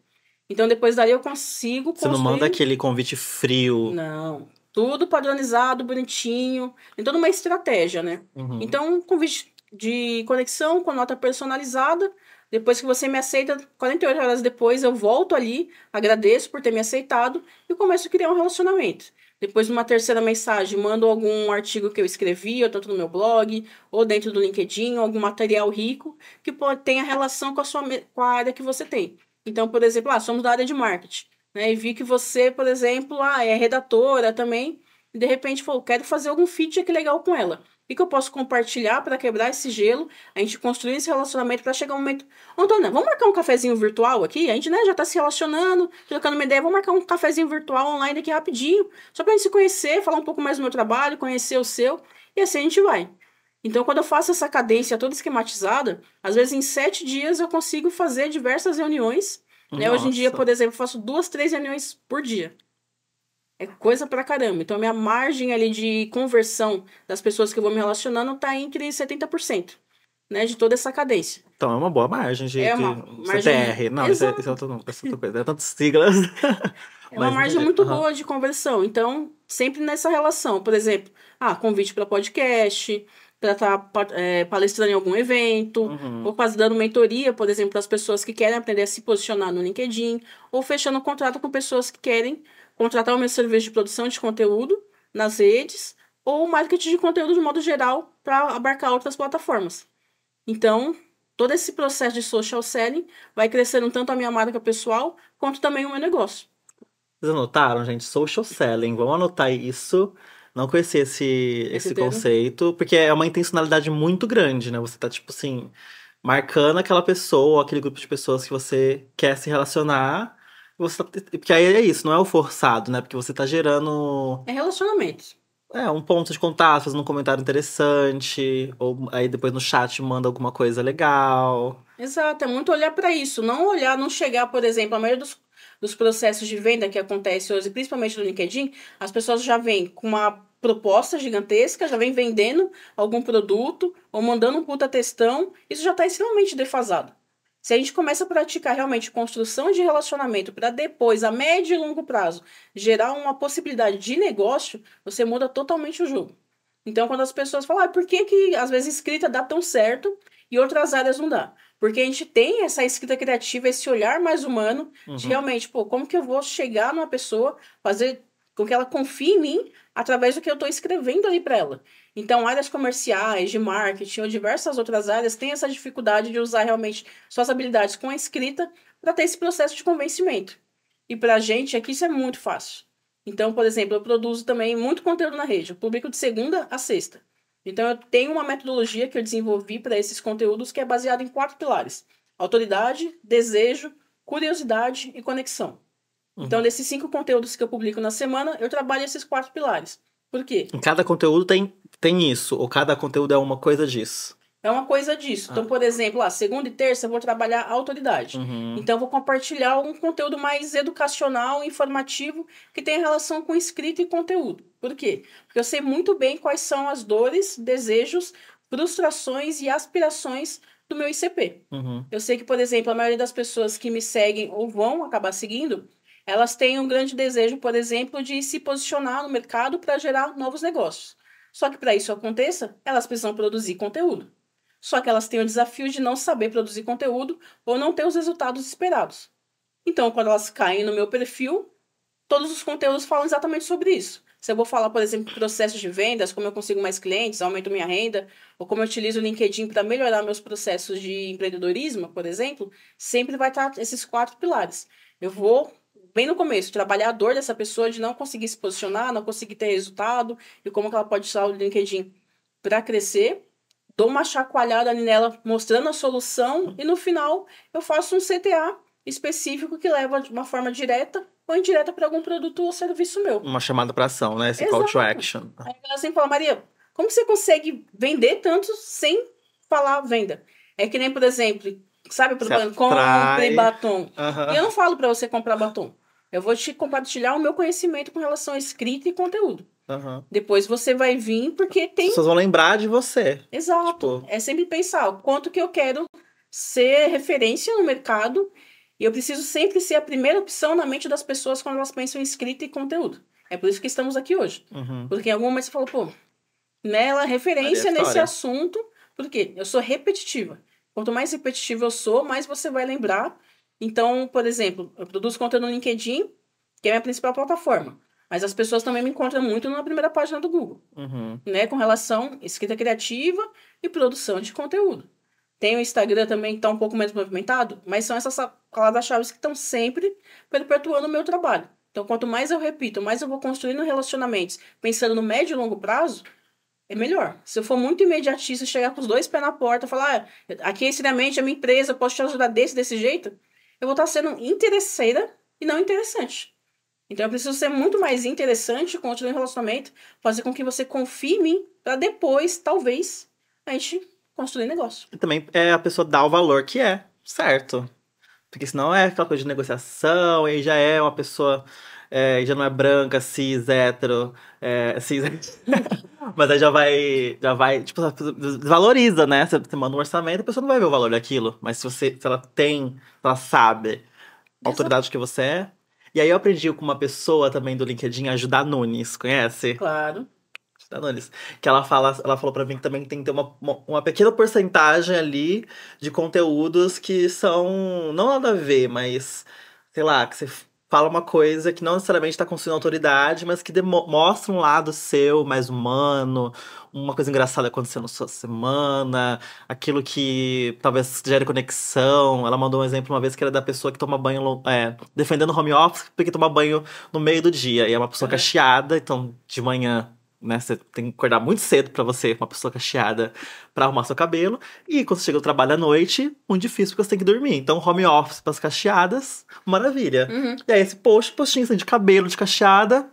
Então, depois dali eu consigo construir... Você não manda aquele convite frio. Não. Tudo padronizado, bonitinho. Tem toda uma estratégia, né? Uhum. Então, um convite de conexão com nota personalizada. Depois que você me aceita, 48 horas depois, eu volto ali, agradeço por ter me aceitado e começo a criar um relacionamento. Depois, numa terceira mensagem, mando algum artigo que eu escrevi, ou tanto no meu blog, ou dentro do LinkedIn, algum material rico que tenha relação com a área que você tem. Então, por exemplo, somos da área de marketing, né? E vi que você, por exemplo, é redatora também, e de repente falou, quero fazer algum feature legal com ela. O que eu posso compartilhar para quebrar esse gelo, a gente construir esse relacionamento para chegar um momento... Antônia, vamos marcar um cafezinho virtual aqui? A gente, né, já tá se relacionando, trocando uma ideia, vamos marcar um cafezinho virtual online aqui rapidinho, só pra gente se conhecer, falar um pouco mais do meu trabalho, conhecer o seu, e assim a gente vai. Então, quando eu faço essa cadência toda esquematizada, às vezes em 7 dias eu consigo fazer diversas reuniões. Né? Hoje em dia, por exemplo, eu faço 2, 3 reuniões por dia. É coisa pra caramba. Então, a minha margem ali de conversão das pessoas que eu vou me relacionando tá entre 70%, né? De toda essa cadência. Então, é uma boa margem de CTR. Não, isso é outra coisa. É tantas siglas. É uma margem muito boa de conversão. Então, sempre nessa relação. Por exemplo, convite para podcast, para estar palestrando em algum evento, ou dando mentoria, por exemplo, para as pessoas que querem aprender a se posicionar no LinkedIn, ou fechando um contrato com pessoas que querem contratar o meu serviço de produção de conteúdo, nas redes, ou marketing de conteúdo de modo geral para abarcar outras plataformas. Então, todo esse processo de social selling vai crescendo tanto a minha marca pessoal, quanto também o meu negócio. Vocês anotaram, gente? Social selling. Vamos anotar isso. Não conhecia esse termo? conceito, porque é uma intencionalidade muito grande, né? Você tá, tipo assim, marcando aquela pessoa, aquele grupo de pessoas que você quer se relacionar. Porque aí é isso, não é o forçado, né? Porque você tá gerando É relacionamento. um ponto de contato, fazendo um comentário interessante, ou aí depois no chat manda alguma coisa legal. Exato, é muito olhar para isso. Não olhar, não chegar, por exemplo, a maioria dos processos de venda que acontece hoje, principalmente no LinkedIn, as pessoas já vêm com uma proposta gigantesca, já vem vendendo algum produto ou mandando um puta textão. Isso já está extremamente defasado. Se a gente começa a praticar realmente construção de relacionamento para depois, a médio e longo prazo, gerar uma possibilidade de negócio, você muda totalmente o jogo. Então, quando as pessoas falam, por que que às vezes escrita dá tão certo e outras áreas não dá? Porque a gente tem essa escrita criativa, esse olhar mais humano de realmente, como que eu vou chegar numa pessoa, fazer com que ela confie em mim através do que eu estou escrevendo ali para ela. Então, áreas comerciais, de marketing ou diversas outras áreas têm essa dificuldade de usar realmente suas habilidades com a escrita para ter esse processo de convencimento. E para a gente aqui isso é muito fácil. Então, por exemplo, eu produzo também muito conteúdo na rede. Eu publico de segunda a sexta. Então, eu tenho uma metodologia que eu desenvolvi para esses conteúdos que é baseada em 4 pilares: autoridade, desejo, curiosidade e conexão. Então, desses 5 conteúdos que eu publico na semana, eu trabalho esses 4 pilares. Por quê? Em cada conteúdo tem isso, ou cada conteúdo é uma coisa disso. É uma coisa disso. Então, por exemplo, segunda e terça eu vou trabalhar a autoridade. Então, eu vou compartilhar um conteúdo mais educacional, informativo, que tem relação com escrita e conteúdo. Por quê? Porque eu sei muito bem quais são as dores, desejos, frustrações e aspirações do meu ICP. Eu sei que, por exemplo, a maioria das pessoas que me seguem ou vão acabar seguindo, elas têm um grande desejo, por exemplo, de se posicionar no mercado para gerar novos negócios. Só que para isso aconteça, elas precisam produzir conteúdo. Só que elas têm o desafio de não saber produzir conteúdo ou não ter os resultados esperados. Então, quando elas caem no meu perfil, todos os conteúdos falam exatamente sobre isso. Se eu vou falar, por exemplo, processos de vendas, como eu consigo mais clientes, aumento minha renda, ou como eu utilizo o LinkedIn para melhorar meus processos de empreendedorismo, por exemplo, sempre vai estar esses 4 pilares. Eu vou, bem no começo, trabalhar a dor dessa pessoa de não conseguir se posicionar, não conseguir ter resultado, e como que ela pode usar o LinkedIn para crescer. Dou uma chacoalhada ali nela, mostrando a solução, e no final eu faço um CTA específico que leva de uma forma direta ou indireta para algum produto ou serviço meu. Uma chamada para ação, né? Esse call to action. Aí ela sempre fala, Maria, como você consegue vender tanto sem falar venda? É que nem, por exemplo, sabe, compre batom. E eu não falo para você comprar batom. Eu vou te compartilhar o meu conhecimento com relação a escrita e conteúdo. Depois você vai vir, porque tem... As pessoas vão lembrar de você. Exato. Tipo... É sempre pensar o quanto que eu quero ser referência no mercado, e eu preciso sempre ser a primeira opção na mente das pessoas quando elas pensam em escrita e conteúdo. É por isso que estamos aqui hoje. Porque em algum momento você falou, nela, referência nesse assunto, porque eu sou repetitiva. Quanto mais repetitiva eu sou, mais você vai lembrar. Então, por exemplo, eu produzo conteúdo no LinkedIn, que é a minha principal plataforma. Mas as pessoas também me encontram muito na primeira página do Google, né? Com relação à escrita criativa e produção de conteúdo. Tem o Instagram também, que está um pouco menos movimentado, mas são essas palavras-chave que estão sempre perpetuando o meu trabalho. Então, quanto mais eu repito, mais eu vou construindo relacionamentos, pensando no médio e longo prazo, é melhor. Se eu for muito imediatista, chegar com os 2 pés na porta, falar, aqui é seriamente a minha empresa, eu posso te ajudar desse jeito, eu vou estar sendo interesseira e não interessante. Então, eu preciso ser muito mais interessante, construir um relacionamento, fazer com que você confie em mim, para depois, talvez, a gente construir negócio. E também a pessoa dar o valor que é, certo? Porque senão é aquela coisa de negociação, aí já é uma pessoa, já não é branca, cis, hétero, cis... Mas aí já vai, tipo, desvaloriza, né? Você manda um orçamento, a pessoa não vai ver o valor daquilo. Mas se ela sabe a autoridade que você é. E aí eu aprendi com uma pessoa também do LinkedIn, a Judá Nunes, conhece? Claro. Judá Nunes. Que ela falou pra mim que também tem que ter uma pequena porcentagem ali de conteúdos que são, não nada a ver, mas, sei lá, que você fala uma coisa que não necessariamente tá construindo autoridade, mas que mostra um lado seu, mais humano, uma coisa engraçada acontecendo na sua semana, aquilo que talvez gere conexão. Ela mandou um exemplo uma vez que era da pessoa que toma banho, defendendo o home office, porque toma banho no meio do dia. E é uma pessoa cacheada, então de manhã, né, você tem que acordar muito cedo pra você, uma pessoa cacheada, pra arrumar seu cabelo. E quando você chega do trabalho à noite, muito difícil porque você tem que dormir. Então, home office pras cacheadas, maravilha. E aí, esse postinho assim, de cabelo, de cacheada,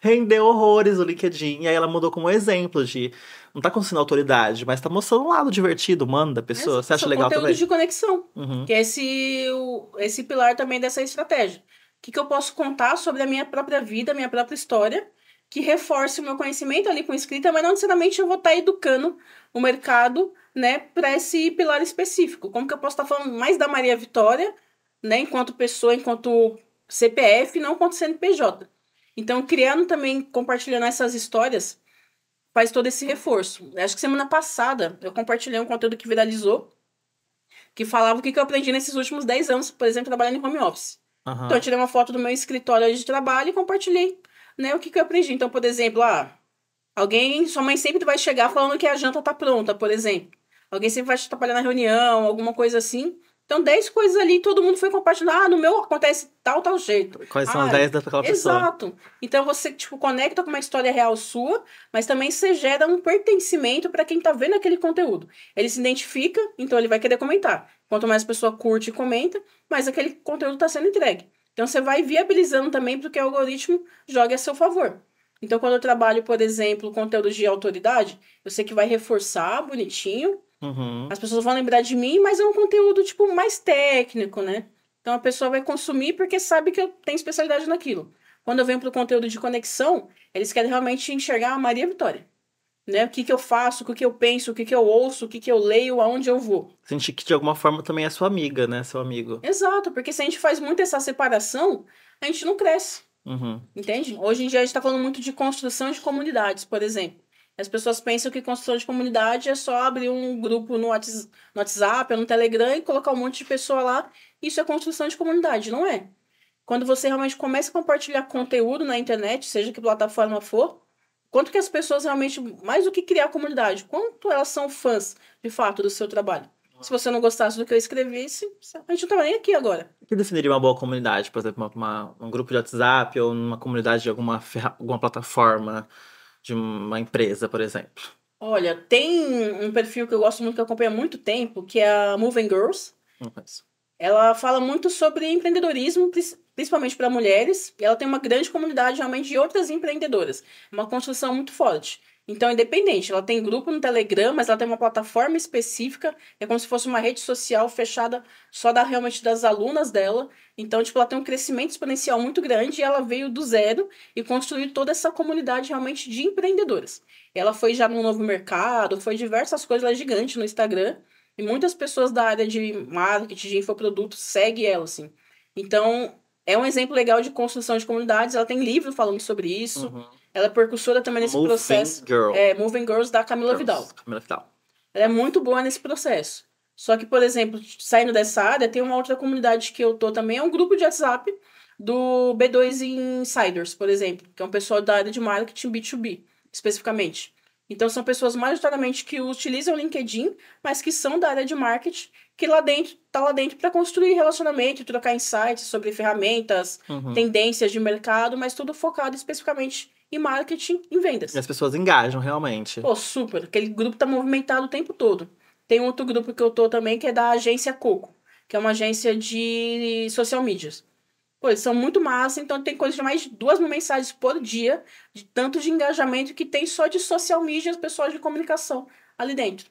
rendeu horrores no LinkedIn. E aí, ela mudou como exemplo de... Não tá conseguindo autoridade, mas tá mostrando um lado divertido, humano da pessoa. Você acha legal conteúdo também? de conexão, que é esse pilar também dessa estratégia. O que eu posso contar sobre a minha própria vida, minha própria história, que reforce o meu conhecimento ali com escrita, mas não necessariamente eu vou estar educando o mercado, né, para esse pilar específico. Como que eu posso estar falando mais da Maria Vitória, né, enquanto pessoa, enquanto CPF, não enquanto CNPJ. Então, criando também, compartilhando essas histórias, faz todo esse reforço. Acho que semana passada eu compartilhei um conteúdo que viralizou, que falava o que eu aprendi nesses últimos 10 anos, por exemplo, trabalhando em home office. Então, eu tirei uma foto do meu escritório de trabalho e compartilhei, né, o que eu aprendi. Então, por exemplo, sua mãe sempre vai chegar falando que a janta tá pronta, por exemplo. Alguém sempre vai te atrapalhar na reunião, alguma coisa assim. Então, 10 coisas ali, todo mundo foi compartilhando. No meu acontece tal jeito. Quais são as 10 daquela pessoa? Exato. Então, você, conecta com uma história real sua, mas também você gera um pertencimento para quem tá vendo aquele conteúdo. Ele se identifica, então ele vai querer comentar. Quanto mais a pessoa curte e comenta, mais aquele conteúdo tá sendo entregue. Então, você vai viabilizando também porque o algoritmo joga a seu favor. Então, quando eu trabalho, por exemplo, conteúdo de autoridade, eu sei que vai reforçar bonitinho. As pessoas vão lembrar de mim, mas é um conteúdo, mais técnico, né? Então, a pessoa vai consumir porque sabe que eu tenho especialidade naquilo. Quando eu venho para o conteúdo de conexão, eles querem realmente enxergar a Maria Vitória. Né? O que eu faço, o que eu penso, o que eu ouço, o que eu leio, aonde eu vou. Sentir que de alguma forma também é sua amiga, né? Seu amigo. Exato, porque se a gente faz muito essa separação, a gente não cresce. Entende? Hoje em dia a gente está falando muito de construção de comunidades, por exemplo. As pessoas pensam que construção de comunidade é só abrir um grupo no WhatsApp ou no Telegram e colocar um monte de pessoa lá. Isso é construção de comunidade, não é? Quando você realmente começa a compartilhar conteúdo na internet, seja que plataforma for, quanto que as pessoas realmente, mais do que criar comunidade, quanto elas são fãs, de fato, do seu trabalho. Se você não gostasse do que eu escrevesse, a gente não estava nem aqui agora. O que definiria uma boa comunidade? Por exemplo, um grupo de WhatsApp ou uma comunidade de alguma plataforma de uma empresa, por exemplo? Olha, tem um perfil que eu gosto muito, que eu acompanho há muito tempo, que é a Moving Girls. Não conheço. Ela fala muito sobre empreendedorismo, principalmente para mulheres, e ela tem uma grande comunidade realmente de outras empreendedoras. Uma construção muito forte. Então, independente, ela tem grupo no Telegram, mas ela tem uma plataforma específica, é como se fosse uma rede social fechada só realmente das alunas dela. Então, ela tem um crescimento exponencial muito grande e ela veio do zero e construiu toda essa comunidade realmente de empreendedoras. Ela foi já no Novo Mercado, foi diversas coisas, ela é gigante no Instagram. E muitas pessoas da área de marketing, de infoprodutos, seguem ela, assim. Então, é um exemplo legal de construção de comunidades. Ela tem livro falando sobre isso. Ela é percussora também nesse processo. Moving Girls, da Camila Vidal. Ela é muito boa nesse processo. Só que, por exemplo, saindo dessa área, tem uma outra comunidade que eu tô também. É um grupo de WhatsApp do B2 Insiders, por exemplo. Que é um pessoal da área de marketing B2B, especificamente. Então, são pessoas majoritariamente que utilizam o LinkedIn, mas que são da área de marketing, que tá lá dentro para construir relacionamento, trocar insights sobre ferramentas, tendências de mercado, mas tudo focado especificamente em marketing e vendas. E as pessoas engajam realmente. Pô, super. Aquele grupo tá movimentado o tempo todo. Tem outro grupo que eu tô também, que é da agência Coco, que é uma agência de social medias. Pô, eles são muito massa, então tem coisa de mais de 2.000 mensagens por dia, de tanto de engajamento que tem só de social media, pessoas de comunicação ali dentro.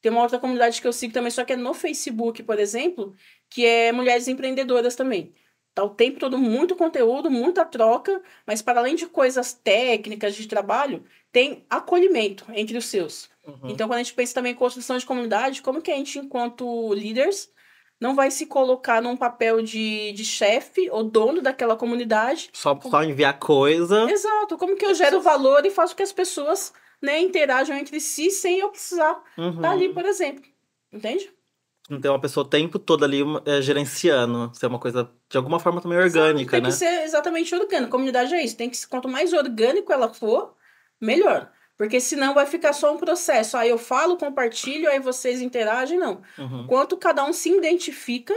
Tem uma outra comunidade que eu sigo também, só que é no Facebook, por exemplo, que é Mulheres Empreendedoras também. Tá o tempo todo muito conteúdo, muita troca, mas para além de coisas técnicas de trabalho, tem acolhimento entre os seus. Então, quando a gente pensa também em construção de comunidade, como que a gente, enquanto líderes, não vai se colocar num papel de chefe ou dono daquela comunidade. Só enviar coisa. Exato. Como que eu gero valor e faço que as pessoas, né, interajam entre si sem eu precisar estar ali, por exemplo. Entende? Não ter uma pessoa o tempo todo ali gerenciando. Ser uma coisa, de alguma forma, também orgânica, Tem né? que ser exatamente orgânico. Comunidade é isso. Tem que, quanto mais orgânico ela for, melhor. Porque senão vai ficar só um processo. Aí eu falo, compartilho, aí vocês interagem, não. Uhum. Quanto cada um se identifica,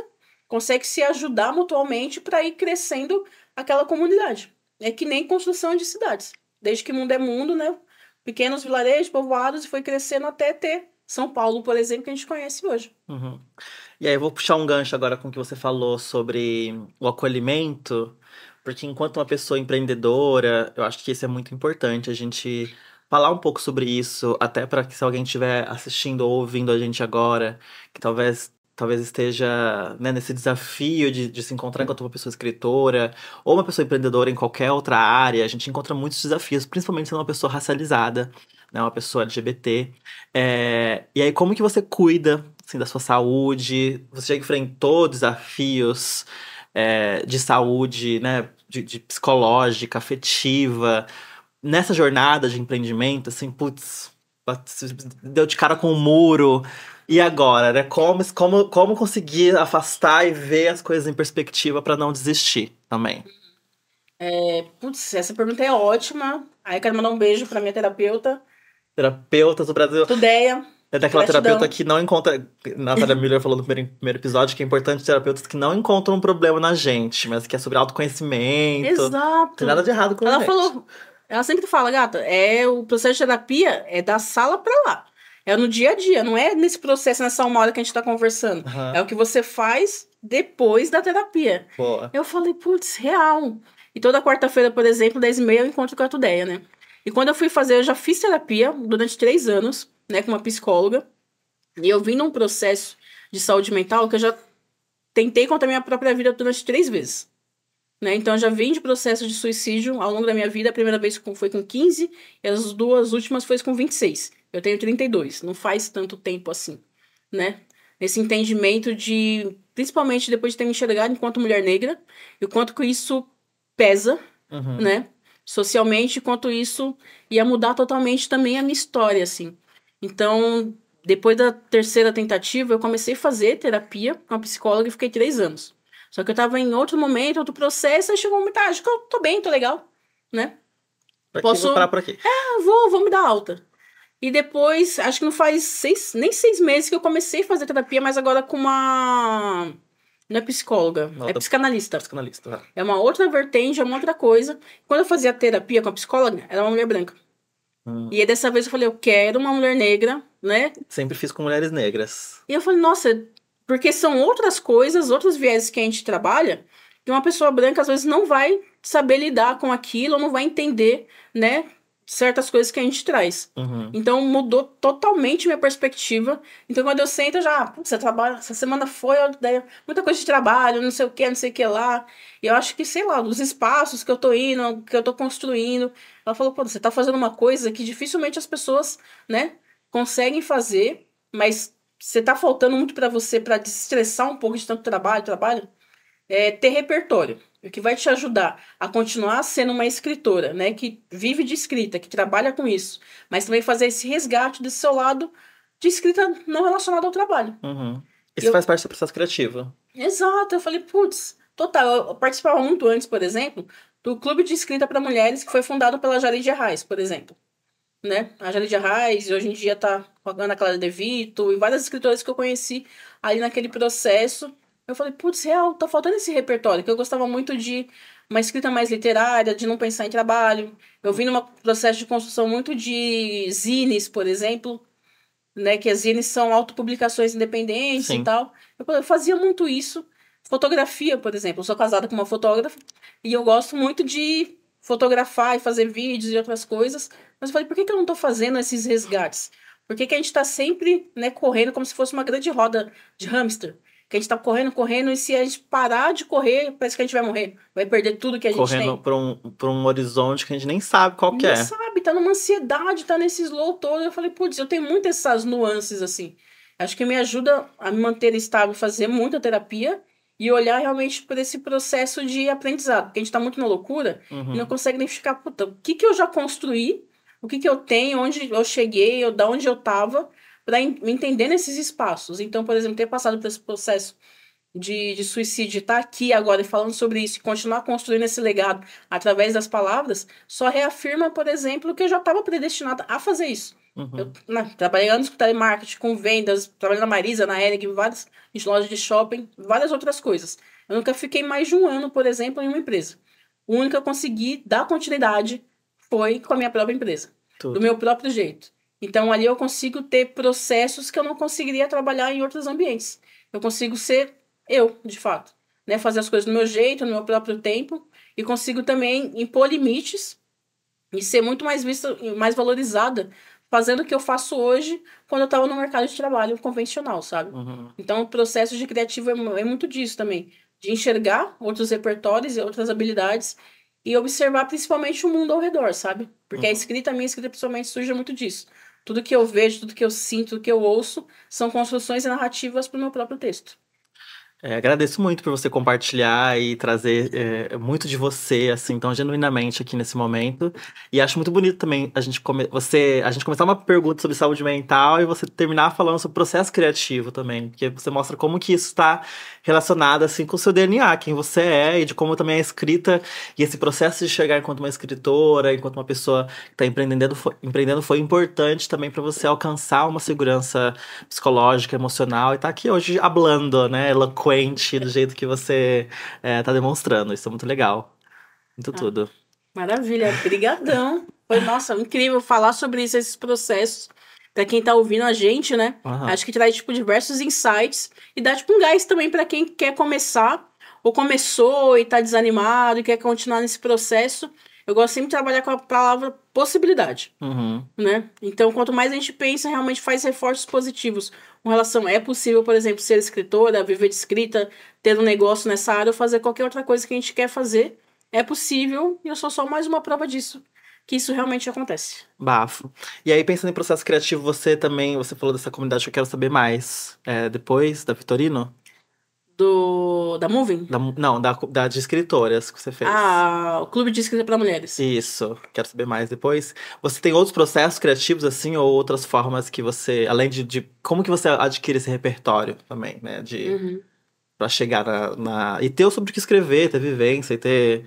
consegue se ajudar mutuamente para ir crescendo aquela comunidade. É que nem construção de cidades. Desde que mundo é mundo, né? Pequenos vilarejos, povoados, e foi crescendo até ter São Paulo, por exemplo, que a gente conhece hoje. Uhum. E aí, eu vou puxar um gancho agora com o que você falou sobre o acolhimento, porque enquanto uma pessoa empreendedora, eu acho que isso é muito importante, a gente falar um pouco sobre isso, até para que se alguém estiver assistindo ou ouvindo a gente agora, que talvez esteja, né, nesse desafio de se encontrar enquanto uma pessoa escritora, ou uma pessoa empreendedora em qualquer outra área, a gente encontra muitos desafios, principalmente sendo uma pessoa racializada, né, uma pessoa LGBT. E aí, como que você cuida, assim, da sua saúde? Você já enfrentou desafios, de saúde, né, de psicológica, afetiva, nessa jornada de empreendimento, assim, putz, deu de cara com o muro. E agora, né? Como conseguir afastar e ver as coisas em perspectiva para não desistir também? Putz, essa pergunta é ótima. Aí quero mandar um beijo para minha terapeuta, Terapeutas do Brasil. Tudeia. É daquela Gratidão. terapeuta que não encontra. Natália Miller falou no primeiro episódio que é importante terapeutas que não encontram um problema na gente, mas que é sobre autoconhecimento. Não tem Exato. nada de errado com a Ela gente. falou, ela sempre fala, gata, o processo de terapia é da sala pra lá. É no dia a dia, não é nesse processo, nessa uma hora que a gente tá conversando. É Aham. o que você faz depois da terapia. Boa. Eu falei, putz, real. E toda quarta-feira, por exemplo, 10h30, eu encontro com a Tudeia, né? E quando eu fui fazer, eu já fiz terapia durante 3 anos, né, com uma psicóloga. E eu vim num processo de saúde mental que eu já tentei contra a minha própria vida durante 3 vezes. Né? Então, eu já vim de processo de suicídio ao longo da minha vida. A primeira vez foi com 15 e as duas últimas foi com 26. Eu tenho 32, não faz tanto tempo assim, né? Nesse entendimento de, principalmente depois de ter me enxergado enquanto mulher negra, e o quanto que isso pesa, Uhum. né? Socialmente, quanto isso ia mudar totalmente também a minha história, assim. Então, depois da terceira tentativa, eu comecei a fazer terapia com a psicóloga e fiquei 3 anos. Só que eu tava em outro momento, outro processo, aí chegou uma metade que eu tô bem, tô legal, né? Por aqui, Posso, vou parar por aqui. vou me dar alta. E depois, acho que não faz nem 6 meses que eu comecei a fazer terapia, mas agora com uma. Não é psicóloga, é Nota psicanalista. psicanalista. Tá? É uma outra vertente, é uma outra coisa. Quando eu fazia terapia com a psicóloga, era uma mulher branca. Hum. E aí, dessa vez eu falei, eu quero uma mulher negra, né? Sempre fiz com mulheres negras. E eu falei, nossa, porque são outras coisas, outros viéses que a gente trabalha, que uma pessoa branca às vezes não vai saber lidar com aquilo, ou não vai entender, né, certas coisas que a gente traz. Uhum. Então mudou totalmente minha perspectiva. Então quando eu sento, eu já, putz, você trabalha, essa semana foi, daí, muita coisa de trabalho, não sei o que lá. E eu acho que, sei lá, dos espaços que eu tô indo, que eu tô construindo. Ela falou, pô, você tá fazendo uma coisa que dificilmente as pessoas, né, conseguem fazer, mas você tá faltando muito pra você, pra desestressar um pouco de tanto trabalho, é ter repertório. O que vai te ajudar a continuar sendo uma escritora, né? Que vive de escrita, que trabalha com isso. Mas também fazer esse resgate desse seu lado de escrita não relacionada ao trabalho. Uhum. Isso Eu, faz parte do seu processo criativo. exato, eu falei, putz, total. Eu participava muito antes, por exemplo, do Clube de Escrita para Mulheres, que foi fundado pela Jaridia Arraes, por exemplo. Né? A Jaridia Arraes, hoje em dia tá com a Ana Clara De Vito e várias escritoras que eu conheci ali naquele processo. Eu falei, putz, real, tá faltando esse repertório, que eu gostava muito de uma escrita mais literária, de não pensar em trabalho. Eu vim num processo de construção muito de zines, por exemplo, né? Que as zines são autopublicações independentes e Sim. tal. Eu fazia muito isso. Fotografia, por exemplo. Eu sou casada com uma fotógrafa e eu gosto muito de fotografar e fazer vídeos e outras coisas. Mas eu falei, por que eu não tô fazendo esses resgates? Por que a gente tá sempre, né, correndo como se fosse uma grande roda de hamster? Que a gente tá correndo, e se a gente parar de correr, parece que a gente vai morrer. Vai perder tudo que a gente Correndo tem. por um horizonte que a gente nem sabe qual que Nem é. sabe, tá numa ansiedade, tá nesse slow todo. Eu falei, putz, eu tenho muitas essas nuances assim. Acho que me ajuda a me manter estável, fazer muita terapia e olhar realmente por esse processo de aprendizado. Porque a gente tá muito na loucura e não Uhum. consegue identificar, puta, o que eu já construí, o que eu tenho, onde eu cheguei, da onde eu tava, para entender nesses espaços. Então, por exemplo, ter passado por esse processo de suicídio, estar aqui agora e falando sobre isso e continuar construindo esse legado através das palavras, só reafirma, por exemplo, que eu já estava predestinada a fazer isso. Eu trabalhei anos com telemarketing, com vendas, trabalhei na Marisa, na Hering, várias lojas de shopping, várias outras coisas. Eu nunca fiquei mais de um ano, por exemplo, em uma empresa. O único que eu consegui dar continuidade foi com a minha própria empresa, do meu próprio jeito. Então, ali eu consigo ter processos que eu não conseguiria trabalhar em outros ambientes. Eu consigo ser eu, de fato, né? Fazer as coisas do meu jeito, no meu próprio tempo, e consigo também impor limites e ser muito mais vista e mais valorizada fazendo o que eu faço hoje quando eu estava no mercado de trabalho convencional, sabe? Então, o processo de criativo é muito disso também, de enxergar outros repertórios e outras habilidades e observar principalmente o mundo ao redor, sabe? Porque a minha escrita principalmente surge muito disso. Tudo que eu vejo, tudo que eu sinto, tudo que eu ouço são construções e narrativas para o meu próprio texto. Agradeço muito por você compartilhar e trazer muito de você, assim, tão genuinamente aqui nesse momento. E acho muito bonito também a gente começar uma pergunta sobre saúde mental e você terminar falando sobre processo criativo também. Porque você mostra como que isso está relacionado, assim, com o seu DNA, quem você é, e de como também a escrita e esse processo de chegar enquanto uma escritora, enquanto uma pessoa que está empreendendo foi importante também para você alcançar uma segurança psicológica, emocional e tá aqui hoje hablando, né, eloquente do jeito que você tá demonstrando. Isso é muito legal. Muito tudo. Maravilha, brigadão. Foi, nossa, incrível falar sobre isso, esses processos. Pra quem tá ouvindo a gente, né? Acho que traz, tipo, diversos insights. E dá, tipo, um gás também pra quem quer começar. Ou começou e tá desanimado e quer continuar nesse processo. Eu gosto sempre de trabalhar com a palavra possibilidade, né? Então, quanto mais a gente pensa, realmente faz reforços positivos com relação, é possível, por exemplo, ser escritora, viver de escrita, ter um negócio nessa área ou fazer qualquer outra coisa que a gente quer fazer. É possível e eu sou só mais uma prova disso, que isso realmente acontece. Bafo. E aí, pensando em processo criativo, você falou dessa comunidade que eu quero saber mais. Depois da Vitorino? Da Moving? Não, de escritoras que você fez. O Clube de Escrita para Mulheres. Isso, quero saber mais depois. Você tem outros processos criativos, assim, ou outras formas que você, além de como que você adquire esse repertório também, né, pra chegar e ter sobre o que escrever, ter vivência e ter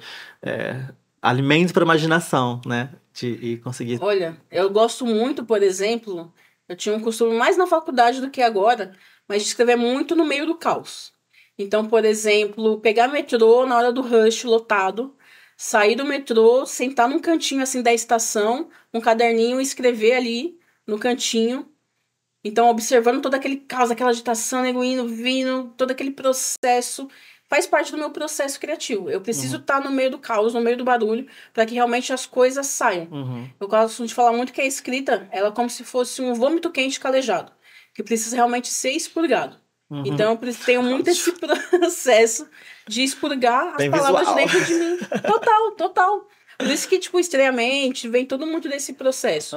alimento para imaginação, né, e conseguir... Olha, eu gosto muito, por exemplo, eu tinha um costume mais na faculdade do que agora, mas de escrever muito no meio do caos. Então, por exemplo, pegar metrô na hora do rush lotado, sair do metrô, sentar num cantinho assim da estação, um caderninho e escrever ali no cantinho. Então, observando todo aquele caos, aquela agitação, nego indo, vindo, todo aquele processo, faz parte do meu processo criativo. Eu preciso estar no meio do caos, no meio do barulho, para que realmente as coisas saiam. Eu gosto de falar muito que a escrita, ela é como se fosse um vômito quente calejado, que precisa realmente ser expurgado. Então, eu tenho muito esse processo de expurgar as palavras de dentro de mim. Total. Por isso que, tipo, estranhamente, vem todo muito desse processo.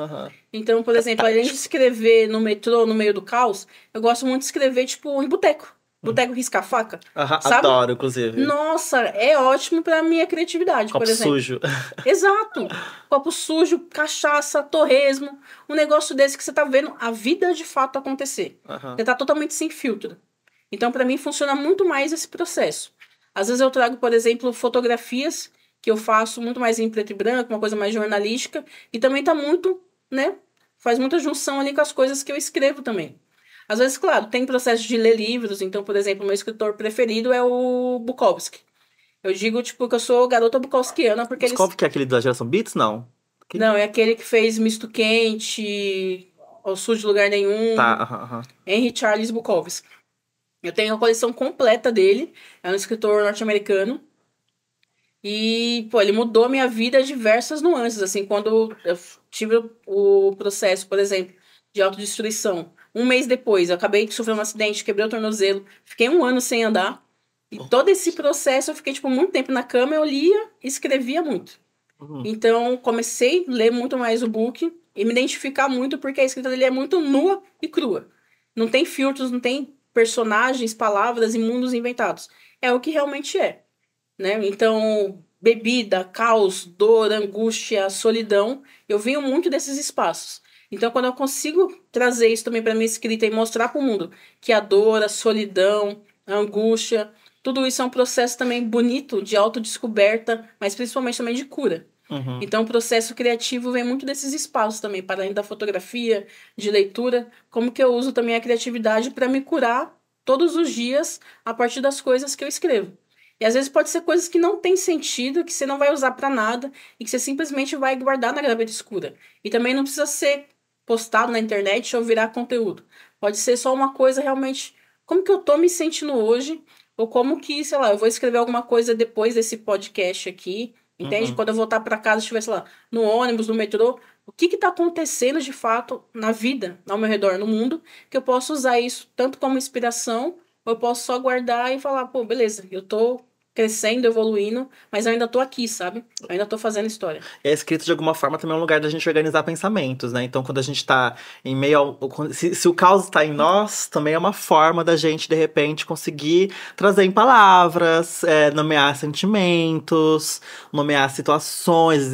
Então, por exemplo, além de escrever no metrô, no meio do caos, eu gosto muito de escrever, tipo, em boteco. Boteco risca-faca. Sabe? Adoro, inclusive. Nossa, é ótimo pra minha criatividade, Copo por exemplo. sujo. Exato. Copo sujo, cachaça, torresmo. Um negócio desse que você tá vendo a vida de fato acontecer. Você tá totalmente sem filtro. Então, pra mim, funciona muito mais esse processo. Às vezes eu trago, por exemplo, fotografias que eu faço muito mais em preto e branco, uma coisa mais jornalística. E também tá muito, né? Faz muita junção ali com as coisas que eu escrevo também. Às vezes, claro, tem processo de ler livros. Então, por exemplo, meu escritor preferido é o Bukowski. Eu digo, tipo, que eu sou garota bukowskiana porque Bukowski é aquele da geração Beats, não? Não, é aquele que fez Misto Quente, Ao Sul de Lugar Nenhum. Tá, Henry Charles Bukowski. Eu tenho a coleção completa dele. É um escritor norte-americano. E, pô, ele mudou a minha vida em diversas nuances. Assim, quando eu tive o processo, por exemplo, de autodestruição. Um mês depois, eu acabei de sofrer um acidente, quebrei o tornozelo. Fiquei 1 ano sem andar. E todo esse processo, eu fiquei, tipo, muito tempo na cama. Eu lia e escrevia muito. Então, comecei a ler muito mais o book e me identificar muito, porque a escrita dele é muito nua e crua. Não tem filtros, não tem personagens, palavras e mundos inventados. É o que realmente é, né? Então, bebida, caos, dor, angústia, solidão, eu venho muito desses espaços. Então, quando eu consigo trazer isso também para minha escrita e mostrar para o mundo que a dor, a solidão, a angústia, tudo isso é um processo também bonito de autodescoberta, mas principalmente também de cura. Uhum. Então, o processo criativo vem muito desses espaços também, para além da fotografia, de leitura, como que eu uso também a criatividade para me curar todos os dias a partir das coisas que eu escrevo. E às vezes pode ser coisas que não tem sentido, que você não vai usar para nada e que você simplesmente vai guardar na gaveta escura. E também não precisa ser postado na internet ou virar conteúdo. Pode ser só uma coisa realmente, como que eu tô me sentindo hoje, ou como que, sei lá, eu vou escrever alguma coisa depois desse podcast aqui, entende? Uhum. Quando eu voltar para casa, estiver, sei lá, no ônibus, no metrô, o que que tá acontecendo de fato na vida, ao meu redor, no mundo, que eu posso usar isso tanto como inspiração, ou eu posso só guardar e falar, pô, beleza, eu tô crescendo, evoluindo, mas eu ainda tô aqui, sabe? Eu ainda tô fazendo história. E a escrita, de alguma forma, também é um lugar da gente organizar pensamentos, né? Então, quando a gente tá em meio ao. Se o caos tá em nós, também é uma forma da gente, de repente, conseguir trazer em palavras, nomear sentimentos, nomear situações,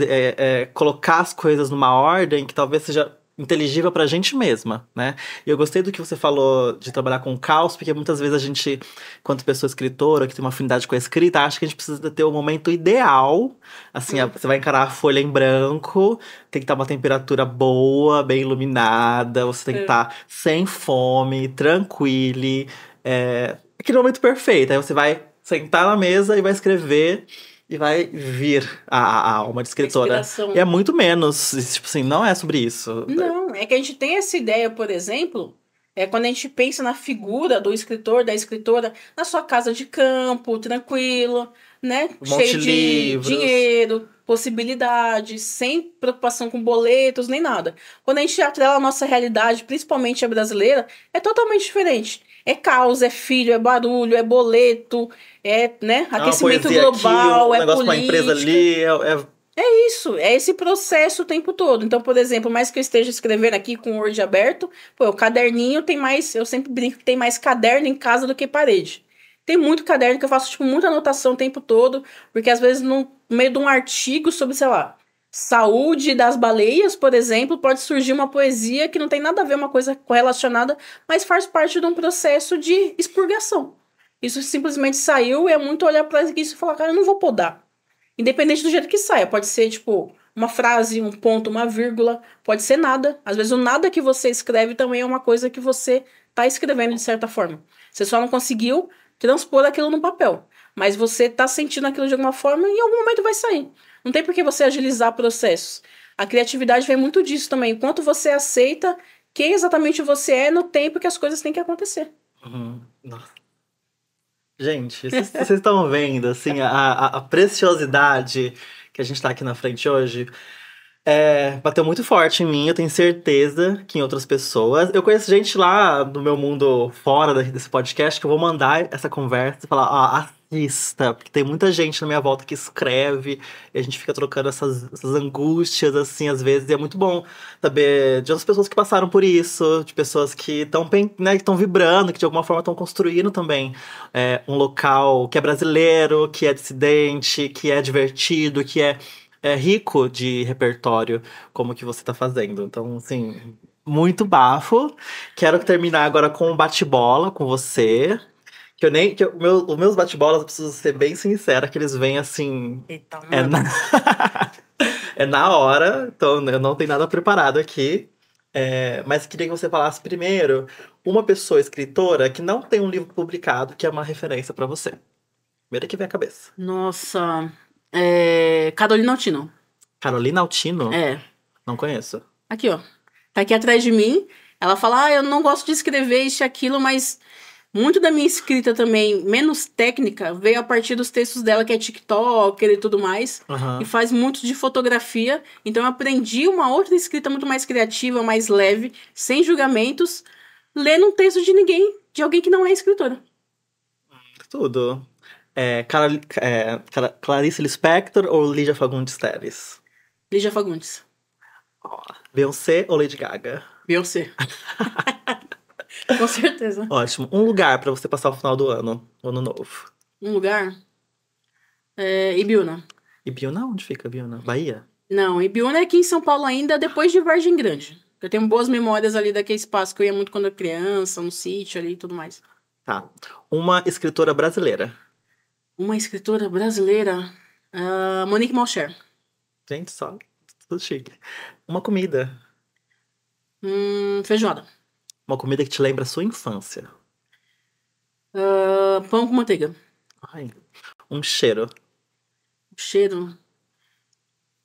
colocar as coisas numa ordem que talvez seja inteligível pra gente mesma, né? E eu gostei do que você falou de trabalhar com o caos, porque muitas vezes a gente, quanto pessoa escritora, que tem uma afinidade com a escrita, acha que a gente precisa ter o momento ideal. Assim, você vai encarar a folha em branco, tem que estar uma temperatura boa, bem iluminada, você tem que É. estar sem fome, tranquilo. Aquele momento perfeito. Aí você vai sentar na mesa e vai escrever e vai vir a alma de A escritora. inspiração. E é muito menos, tipo assim, não é sobre isso. Não, é que a gente tem essa ideia, por exemplo, quando a gente pensa na figura do escritor, da escritora, na sua casa de campo, tranquilo, né? Um monte Cheio de de livros. dinheiro, possibilidades, sem preocupação com boletos, nem nada. Quando a gente atrela a nossa realidade, principalmente a brasileira, é totalmente diferente. É caos, é filho, é barulho, é boleto, né, É uma aquecimento poesia aqui, global, um é negócio pra uma empresa política. ali. Isso, é esse processo o tempo todo. Então, por exemplo, mais que eu esteja escrevendo aqui com o Word aberto, pô, o caderninho tem mais, eu sempre brinco que tem mais caderno em casa do que parede. Tem muito caderno que eu faço, tipo, muita anotação o tempo todo, porque às vezes no meio de um artigo sobre, sei lá, saúde das baleias, por exemplo, pode surgir uma poesia que não tem nada a ver uma coisa correlacionada, mas faz parte de um processo de expurgação. Isso simplesmente saiu e é muito olhar para isso e falar, cara, eu não vou podar. Independente do jeito que saia, pode ser tipo uma frase, um ponto, uma vírgula, pode ser nada. Às vezes o nada que você escreve também é uma coisa que você tá escrevendo de certa forma. Você só não conseguiu transpor aquilo no papel, mas você tá sentindo aquilo de alguma forma e em algum momento vai sair. Não tem por que você agilizar processos. A criatividade vem muito disso também. Enquanto você aceita quem exatamente você é no tempo que as coisas têm que acontecer. Uhum. Nossa. Gente, vocês estão vendo, assim, a preciosidade que a gente tá aqui na frente hoje. Bateu muito forte em mim, eu tenho certeza que em outras pessoas. Eu conheço gente lá do meu mundo fora desse podcast que eu vou mandar essa conversa e falar, assista, porque tem muita gente na minha volta que escreve e a gente fica trocando essas angústias, assim, às vezes, e é muito bom saber de outras pessoas que passaram por isso, de pessoas que estão, né, que estão vibrando, que de alguma forma estão construindo também um local que é brasileiro, que é dissidente, que é divertido, que é rico de repertório, como que você tá fazendo. Então, assim, muito bafo. Quero terminar agora com um bate-bola com você. Que eu nem. Os meus bate-bolas, eu preciso ser bem sincera, que eles vêm assim. Eita, É mano. na, é na hora, então eu não tenho nada preparado aqui. Mas queria que você falasse primeiro uma pessoa escritora que não tem um livro publicado que é uma referência pra você. Primeiro que vem à cabeça. Nossa. Carolina Altino. Carolina Altino? É. Não conheço. Aqui, ó. Tá aqui atrás de mim. Ela fala, eu não gosto de escrever isso e aquilo, mas muito da minha escrita também, menos técnica, veio a partir dos textos dela, que é TikToker e tudo mais. E Aham. faz muito de fotografia. Então eu aprendi uma outra escrita muito mais criativa, mais leve, sem julgamentos, lendo um texto de ninguém, de alguém que não é escritora. Tudo. Clarice Lispector ou Lídia Fagundes Telles? Lígia Fagundes. Ó, Beyoncé ou Lady Gaga? Beyoncé. Com certeza. Ótimo. Um lugar pra você passar o final do ano novo. Um lugar? Ibiúna. E Biúna, onde fica Biúna? Bahia? Não, Ibiúna é aqui em São Paulo ainda, depois de Vargem Grande. Eu tenho boas memórias ali daquele espaço que eu ia muito quando eu era criança, no sítio ali e tudo mais. Tá. Uma escritora brasileira. Uma escritora brasileira, Monique Malcher. Gente, só tudo chique. Uma comida. Feijoada. Uma comida que te lembra a sua infância. Pão com manteiga. Ai. Um cheiro. Cheiro.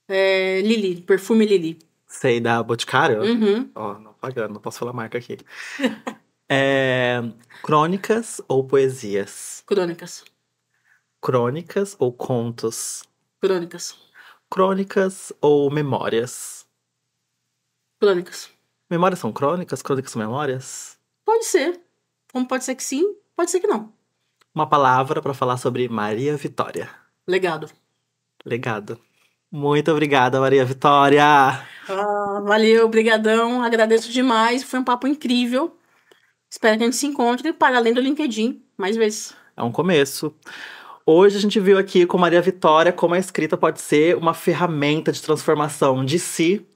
Lili, perfume Lili. Sei, da Boticário? Uhum. Ó, não pagando, não posso falar marca aqui. Crônicas ou poesias? Crônicas. Crônicas ou contos? Crônicas. Crônicas ou memórias? Crônicas. Memórias são crônicas? Crônicas são memórias? Pode ser. Como pode ser que sim, pode ser que não. Uma palavra para falar sobre Maria Vitória. Legado. Legado. Muito obrigada, Maria Vitória! Valeu, brigadão. Agradeço demais. Foi um papo incrível. Espero que a gente se encontre para além do LinkedIn mais vezes. É um começo. Hoje a gente viu aqui com Maria Vitória como a escrita pode ser uma ferramenta de transformação de si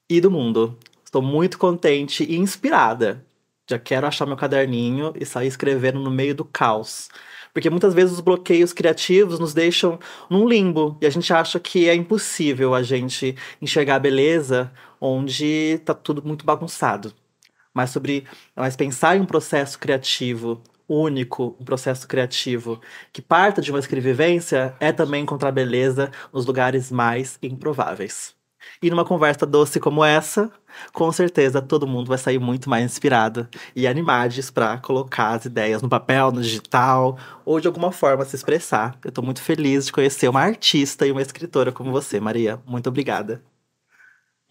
e do mundo. Estou muito contente e inspirada. Já quero achar meu caderninho e sair escrevendo no meio do caos. Porque muitas vezes os bloqueios criativos nos deixam num limbo. E a gente acha que é impossível a gente enxergar a beleza onde tá tudo muito bagunçado. Mas pensar em um processo criativo único, um processo criativo que parta de uma escrevivência é também encontrar beleza nos lugares mais improváveis. E numa conversa doce como essa, com certeza todo mundo vai sair muito mais inspirado e animados para colocar as ideias no papel, no digital ou de alguma forma se expressar. Eu tô muito feliz de conhecer uma artista e uma escritora como você, Maria. Muito obrigada.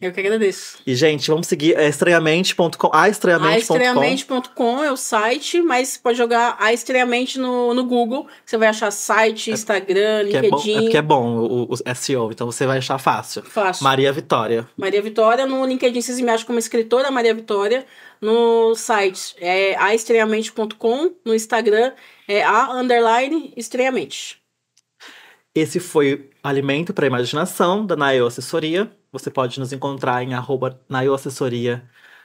Eu que agradeço. E, gente, vamos seguir estranhamente.com. Estranhamente.com é o site, mas você pode jogar Estranhamente no Google. Você vai achar site, Instagram, LinkedIn. É porque é bom o SEO, então você vai achar fácil. Fácil. Maria Vitória. Maria Vitória. No LinkedIn vocês me acham como escritora Maria Vitória. No site é estranhamente.com. No Instagram é _estranhamente. Esse foi Alimento para a Imaginação, da Nayo Assessoria. Você pode nos encontrar em @NayoAssessoria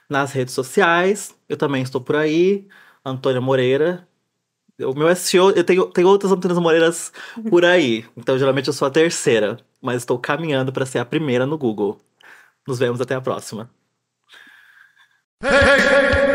nas redes sociais. Eu também estou por aí, Antônia Moreira. O meu SEO, eu tenho outras Antônias Moreiras por aí. Então, geralmente, eu sou a terceira. Mas estou caminhando para ser a primeira no Google. Nos vemos até a próxima. Hey, hey, hey.